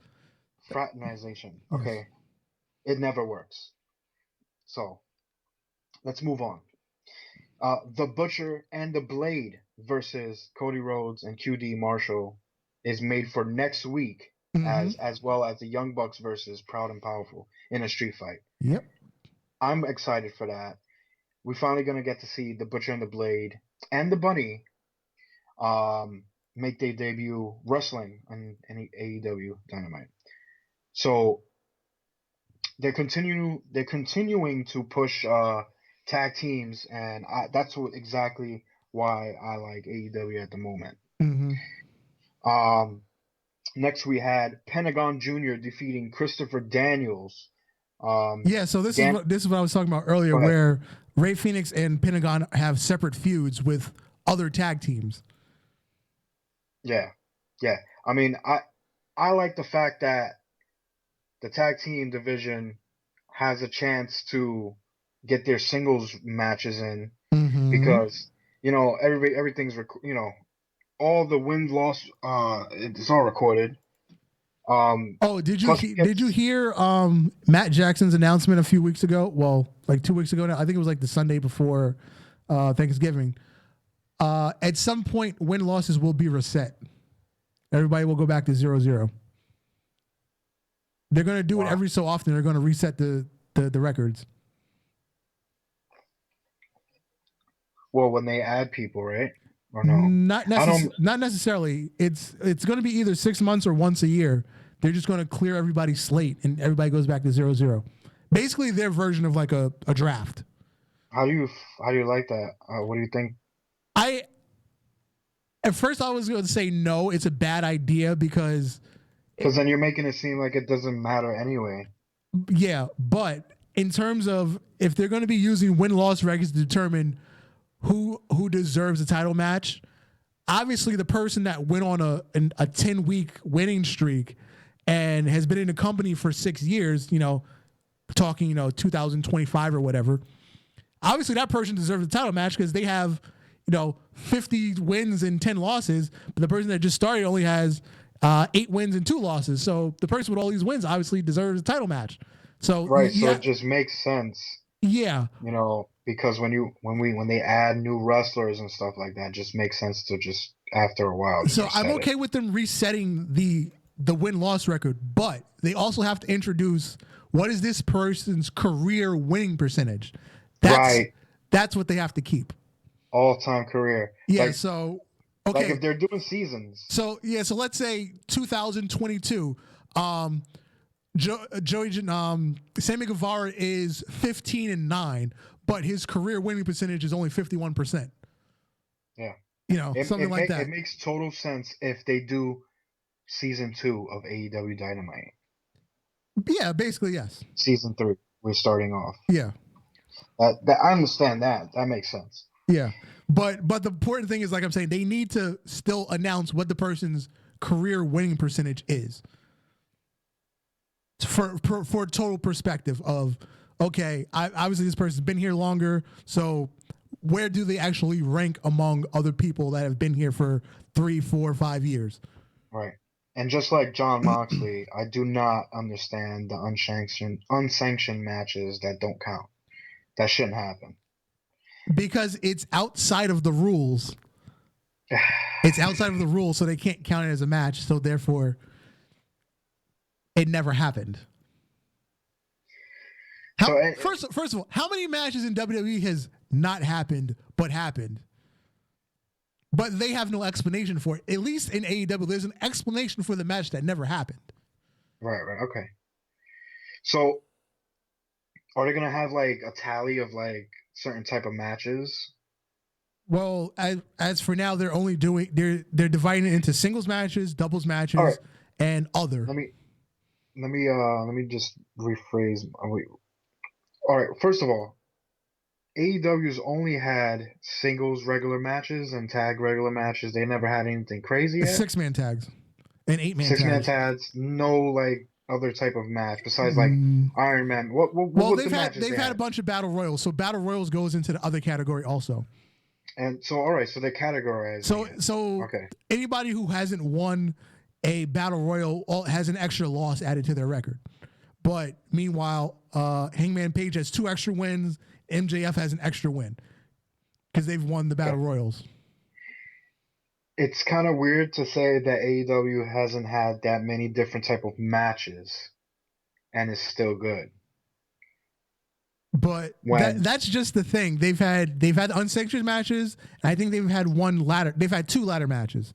Fraternization. Yes. Okay. It never works. So, let's move on. The Butcher and the Blade versus Cody Rhodes and QD Marshall is made for next week, as well as the Young Bucks versus Proud and Powerful in a street fight. Yep. I'm excited for that. We're finally gonna get to see the Butcher and the Blade and the Bunny make their debut wrestling on AEW Dynamite. So they're continuing to push tag teams, and that's exactly why I like AEW at the moment. Next we had Pentagon Jr. defeating Christopher Daniels. So this is what I was talking about earlier, where Ray Phoenix and Pentagon have separate feuds with other tag teams. Yeah. I mean, I like the fact that the tag team division has a chance to get their singles matches in, because everything's all the win-loss it's all recorded. Did you hear Matt Jackson's announcement a few weeks ago? Well, like 2 weeks ago now. I think it was like the Sunday before Thanksgiving. At some point, win losses will be reset. Everybody will go back to 0-0. They're going to do it every so often. They're going to reset the records. Well, when they add people, right? Or no? Not necessarily. It's going to be either 6 months or once a year. They're just going to clear everybody's slate and everybody goes back to 0-0. Basically, their version of like a draft. How do you like that? What do you think? At first I was going to say no, it's a bad idea because then you're making it seem like it doesn't matter anyway. Yeah, but in terms of if they're going to be using win-loss records to determine who deserves a title match, obviously the person that went on a 10-week winning streak and has been in the company for 6 years, talking 2025 or whatever, obviously that person deserves a title match because they have 50 wins and 10 losses, but the person that just started only has 8 wins and 2 losses. So the person with all these wins obviously deserves a title match. So right, so it just makes sense. Yeah. Because when they add new wrestlers and stuff like that, it just makes sense to just after a while. So I'm okay with them resetting the win-loss record, but they also have to introduce what is this person's career winning percentage. That's what they have to keep. All-time career. Yeah, okay. Like if they're doing seasons. So let's say 2022. Sammy Guevara is 15-9, but his career winning percentage is only 51%. Yeah. Something like that. It makes total sense if they do season 2 of AEW Dynamite. Yeah, basically, yes. Season 3, we're starting off. Yeah. That I understand that. That makes sense. Yeah. But the important thing is, like I'm saying, they need to still announce what the person's career winning percentage is. For total perspective of, okay, obviously this person's been here longer, so where do they actually rank among other people that have been here for 3, 4, 5 years? Right. And just like Jon Moxley, I do not understand the unsanctioned matches that don't count. That shouldn't happen. Because it's outside of the rules. It's outside of the rules, so they can't count it as a match, so therefore it never happened. First of all, how many matches in WWE has not happened but happened? But they have no explanation for it. At least in AEW, there's an explanation for the match that never happened. Right. Okay. So, are they gonna have like a tally of like certain type of matches? Well, as for now, they're only doing they're dividing it into singles matches, doubles All right. matches, and other. Let me just rephrase. Wait. All right. First of all, AEW's only had singles regular matches and tag regular matches. They never had anything crazy yet. 6-man tags and 8-man 6-man tags. tags. No like other type of match besides like Iron Man. What well, they've had a bunch of battle royals. So battle royals goes into the other category also. And so, all right, so they're categorized. So okay. Anybody who hasn't won a battle royal has an extra loss added to their record. But meanwhile, Hangman Page has 2 extra wins. MJF has an extra win because they've won the battle royals. It's kind of weird to say that AEW hasn't had that many different type of matches, and is still good. But that's just the thing. They've had unsanctioned matches, and I think they've had 2 ladder matches.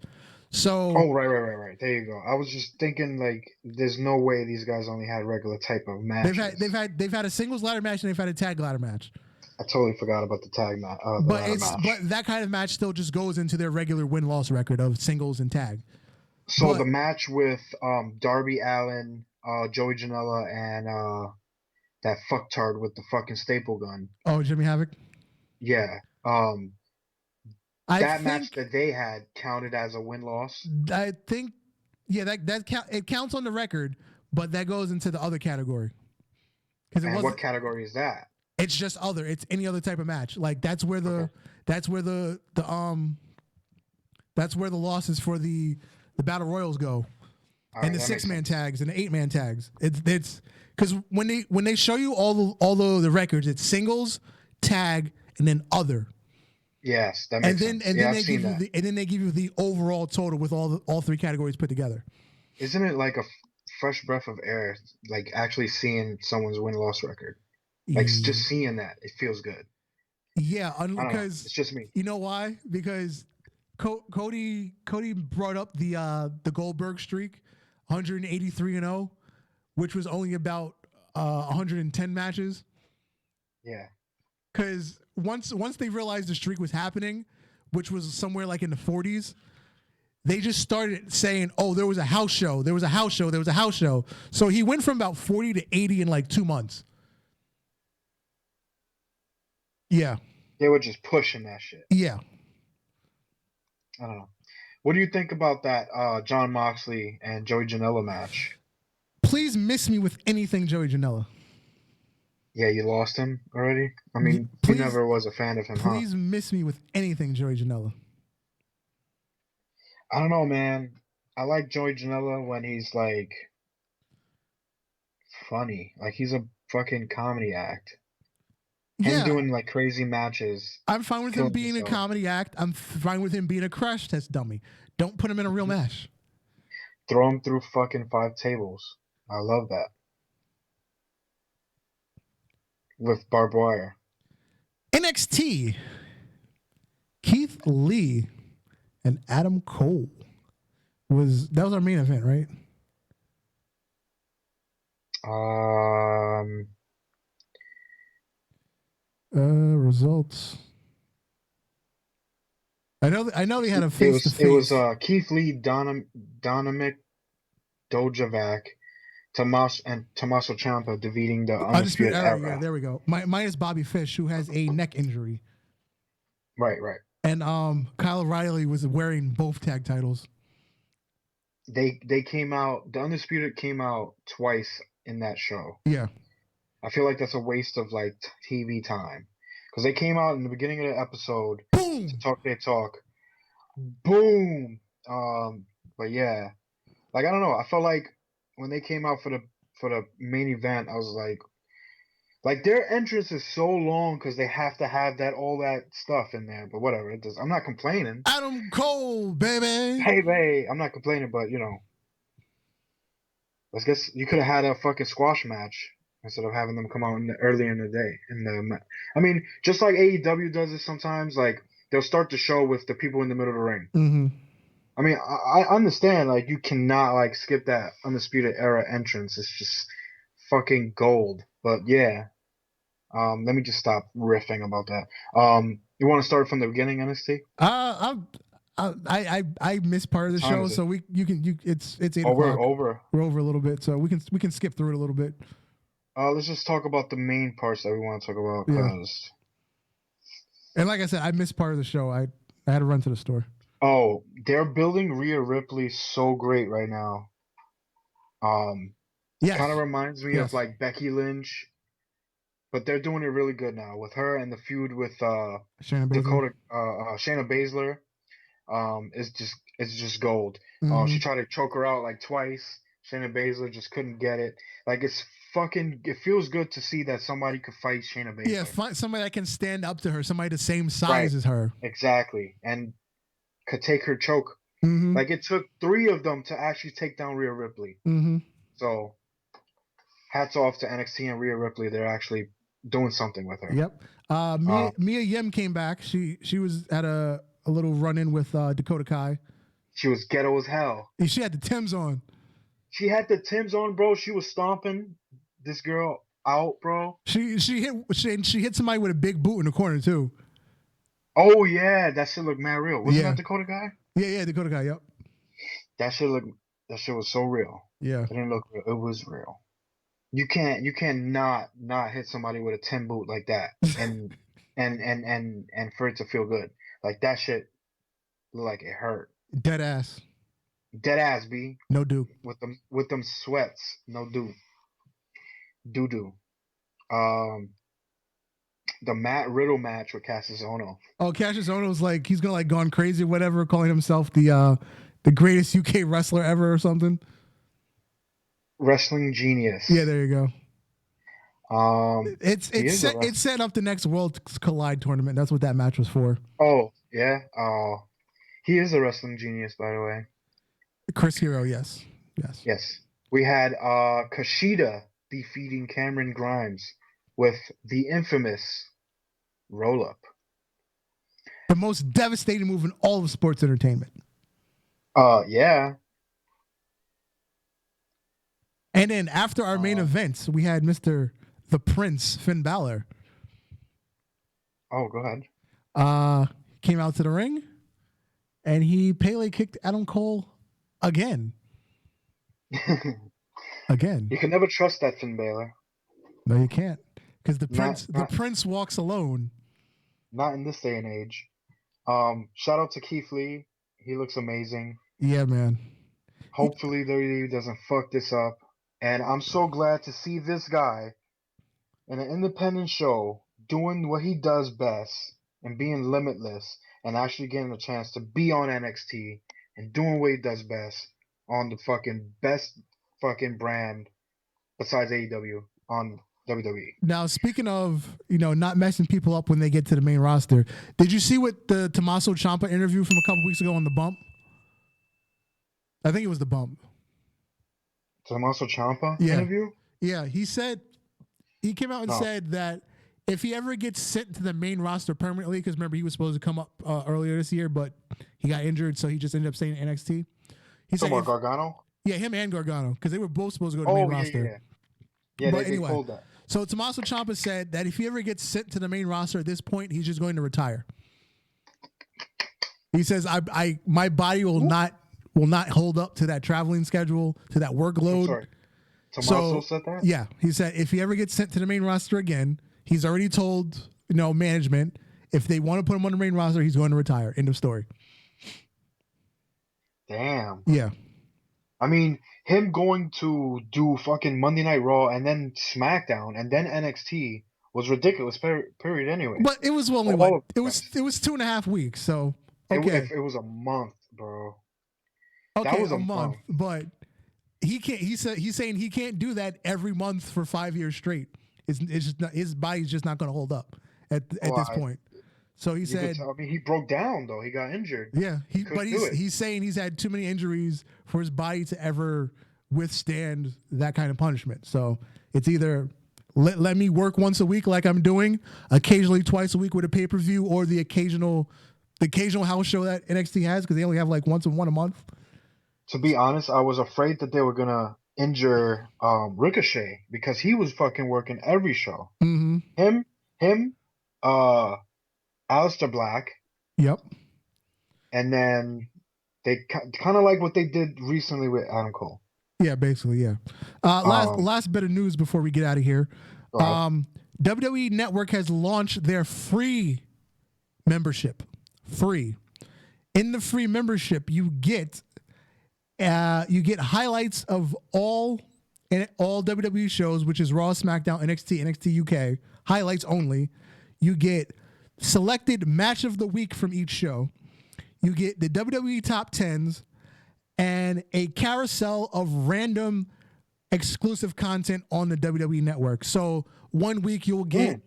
So right. There you go. I was just thinking like, there's no way these guys only had regular type of matches. They've had a singles ladder match and they've had a tag ladder match. I totally forgot about the tag match. But that kind of match still just goes into their regular win-loss record of singles and tag. So the match with Darby Allin, Joey Janela, and that fucktard with the fucking staple gun. Oh, Jimmy Havoc? Yeah. That match that they had counted as a win-loss. I think, yeah, it counts on the record, but that goes into the other category. And what category is that? It's just other. It's any other type of match. Like that's where the losses for the battle royals go, and the 6-man tags and the 8-man tags. It's because when they show you all the records, it's singles, tag, and then other. Yes, that makes sense. And then they give you the overall total with all 3 categories put together. Isn't it like a fresh breath of air, like actually seeing someone's win-loss record? Like just seeing that, it feels good. Yeah, because it's just me. You know why? Because Cody brought up the Goldberg streak, 183-0, which was only about 110 matches. Yeah. Because once they realized the streak was happening, which was somewhere like in the 40s, they just started saying, "Oh, there was a house show. There was a house show. There was a house show." So he went from about 40 to 80 in like 2 months. Yeah. They were just pushing that shit. Yeah. I don't know. What do you think about that Jon Moxley and Joey Janela match? Please miss me with anything Joey Janela. Yeah, you lost him already? I mean, you never was a fan of him, Please miss me with anything Joey Janela. I don't know, man. I like Joey Janela when he's like funny. Like he's a fucking comedy act. Him doing like crazy matches. I'm fine with him being a comedy act. I'm fine with him being a crash test dummy. Don't put him in a real match. Throw him through fucking 5 tables. I love that. With barbed wire. NXT. Keith Lee and Adam Cole that was our main event, right? Results. I know they had a face-to-face. It was Keith Lee, Dominic Dojavac, Tommaso Ciampa defeating the Undisputed Era. Yeah, there we go. Minus Bobby Fish, who has a neck injury. Right. And Kyle O'Reilly was wearing both tag titles. They came out. The Undisputed came out twice in that show. Yeah. I feel like that's a waste of like TV time, because they came out in the beginning of the episode. Boom. To talk their talk. Boom. But yeah, like I don't know. I felt like when they came out for the main event, I was like their entrance is so long because they have to have all that stuff in there. But whatever, it does. I'm not complaining. Adam Cole, baby. Hey, babe. I'm not complaining, but let's guess you could have had a fucking squash match instead of having them come out earlier in the day. I mean, just like AEW does it sometimes. Like they'll start the show with the people in the middle of the ring. Mm-hmm. I mean, I understand, like, you cannot, like, skip that Undisputed Era entrance. It's just fucking gold. But yeah, let me just stop riffing about that. You want to start from the beginning, NXT? I missed part of the show, so it's 8 o'clock. We're over. We're over a little bit, so we can skip through it a little bit. Let's just talk about the main parts that we want to talk about, because. And like I said, I missed part of the show. I had to run to the store. Oh, they're building Rhea Ripley so great right now. Yes. Kind of reminds me of like Becky Lynch, but they're doing it really good now with her, and the feud with Shayna Baszler. It's just gold. She tried to choke her out like twice. Shayna Baszler just couldn't get it. Like, it feels good to see that somebody could fight Shayna Baszler. Yeah, find somebody that can stand up to her, somebody the same size as her. Exactly, and could take her choke. Like, it took 3 of them to actually take down Rhea Ripley. So, hats off to NXT and Rhea Ripley. They're actually doing something with her. Yep. Mia Yim came back. She was at a little run-in with Dakota Kai. She was ghetto as hell. And she had the Timbs on. She had the Timbs on, bro. She was stomping this girl out, bro. She hit somebody with a big boot in the corner too. Oh yeah, that shit looked mad real. Wasn't that Dakota Kai? Yeah, Dakota Kai. Yep. That shit was so real. Yeah. It didn't look real. It was real. You can't not hit somebody with a Tim boot like that and for it to feel good. Like, that shit looked like it hurt. Dead ass, B. No do. With them sweats. No do. Doo-doo. The Matt Riddle match with Cassius Ohno. Oh, Cassius Ohno's like, he's gonna like gone crazy, whatever, calling himself the greatest UK wrestler ever or something. Wrestling genius. Yeah, there you go. It's setting up the next World Collide tournament. That's what that match was for. Oh yeah. He is a wrestling genius, by the way. Chris Hero, yes. We had Kushida defeating Cameron Grimes with the infamous roll-up. The most devastating move in all of sports entertainment. Yeah. And then after our main events, we had Mr. The Prince, Finn Balor. Oh, go ahead. Came out to the ring, and he Pele kicked Adam Cole again. Again. You can never trust that Finn Balor. No, you can't. Because the Prince walks alone. Not in this day and age. Shout out to Keith Lee. He looks amazing. Yeah, man. Hopefully WWE doesn't fuck this up. And I'm so glad to see this guy in an independent show doing what he does best and being limitless and actually getting a chance to be on NXT and doing what he does best on the fucking best fucking brand besides AEW on WWE. Now, speaking of, not messing people up when they get to the main roster, did you see what the Tommaso Ciampa interview from a couple weeks ago on The Bump? I think it was The Bump. Tommaso Ciampa interview? Yeah, he came out and said that if he ever gets sent to the main roster permanently, because remember he was supposed to come up earlier this year, but he got injured, so he just ended up staying in NXT. He said Gargano? Yeah, him and Gargano, because they were both supposed to go to the main roster. Yeah, but they pulled that. So Tommaso Ciampa said that if he ever gets sent to the main roster at this point, he's just going to retire. He says, my body will not hold up to that traveling schedule, to that workload. I'm sorry. Tommaso said that? Yeah. He said if he ever gets sent to the main roster again, he's already told, management, if they want to put him on the main roster, he's going to retire. End of story. Damn. Yeah. I mean, him going to do fucking Monday Night Raw and then SmackDown and then NXT was ridiculous, period, anyway. But it was only it was 2.5 weeks, so okay. It was a month, bro. Okay, that was a month, but he can't. He's saying he can't do that every month for 5 years straight. It's just not, his body's just not going to hold up at this point. So he said, he broke down though. He got injured. Yeah, he's saying he's had too many injuries for his body to ever withstand that kind of punishment. So it's either let me work once a week like I'm doing, occasionally twice a week with a pay-per-view, or the occasional occasional house show that NXT has because they only have like one a month. To be honest, I was afraid that they were gonna injure Ricochet because he was fucking working every show. Mm-hmm. Him, Aleister Black. Yep. And then they kind of like what they did recently with Adam Cole. Yeah, basically, yeah. Last bit of news before we get out of here. WWE Network has launched their free membership. Free. In the free membership, you get highlights of all WWE shows, which is Raw, SmackDown, NXT UK. Highlights only. You get selected match of the week from each show. You get the WWE top 10s and a carousel of random exclusive content on the WWE Network. So 1 week you'll get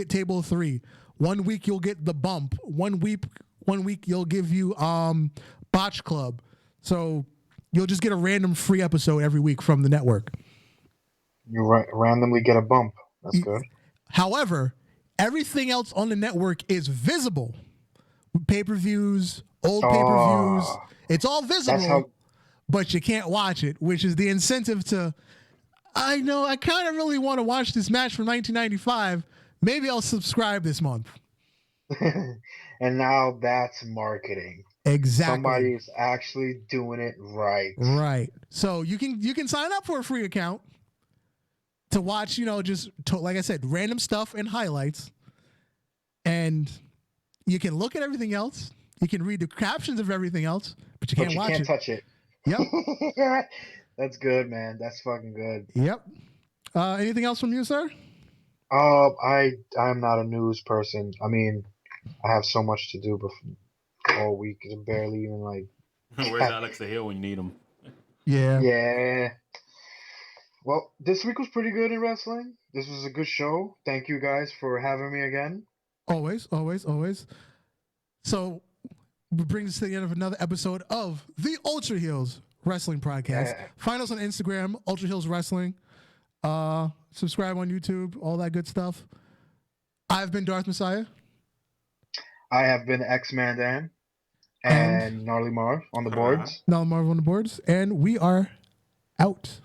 Table 3. 1 week you'll get The Bump. 1 week you'll give you Botch Club. So you'll just get a random free episode every week from the network. You randomly get a bump. That's good. However, everything else on the network is visible. Pay-per-views, old pay-per-views. It's all visible, but you can't watch it, which is the incentive to, I know, I kind of really want to watch this match from 1995. Maybe I'll subscribe this month. And now that's marketing. Exactly. Somebody's actually doing it right. Right. So you can sign up for a free account to watch, like I said, random stuff and highlights. And you can look at everything else. You can read the captions of everything else, but you can't watch it. You can't touch it. Yep. That's good, man. That's fucking good. Yep. Anything else from you, sir? I'm not a news person. I mean, I have so much to do all week. I'm barely even like. Where's Alex the Hill when you need him? Yeah. Yeah. Well, this week was pretty good in wrestling. This was a good show. Thank you guys for having me again. Always, always, always. So, we bring us to the end of another episode of the Ultra Heelz Wrestling Podcast. Yeah. Find us on Instagram, Ultra Heelz Wrestling. Subscribe on YouTube, all that good stuff. I've been Darth Messiah. I have been X-Man Dan and Gnarly Marv on the boards. Gnarly Marv on the boards. And we are out.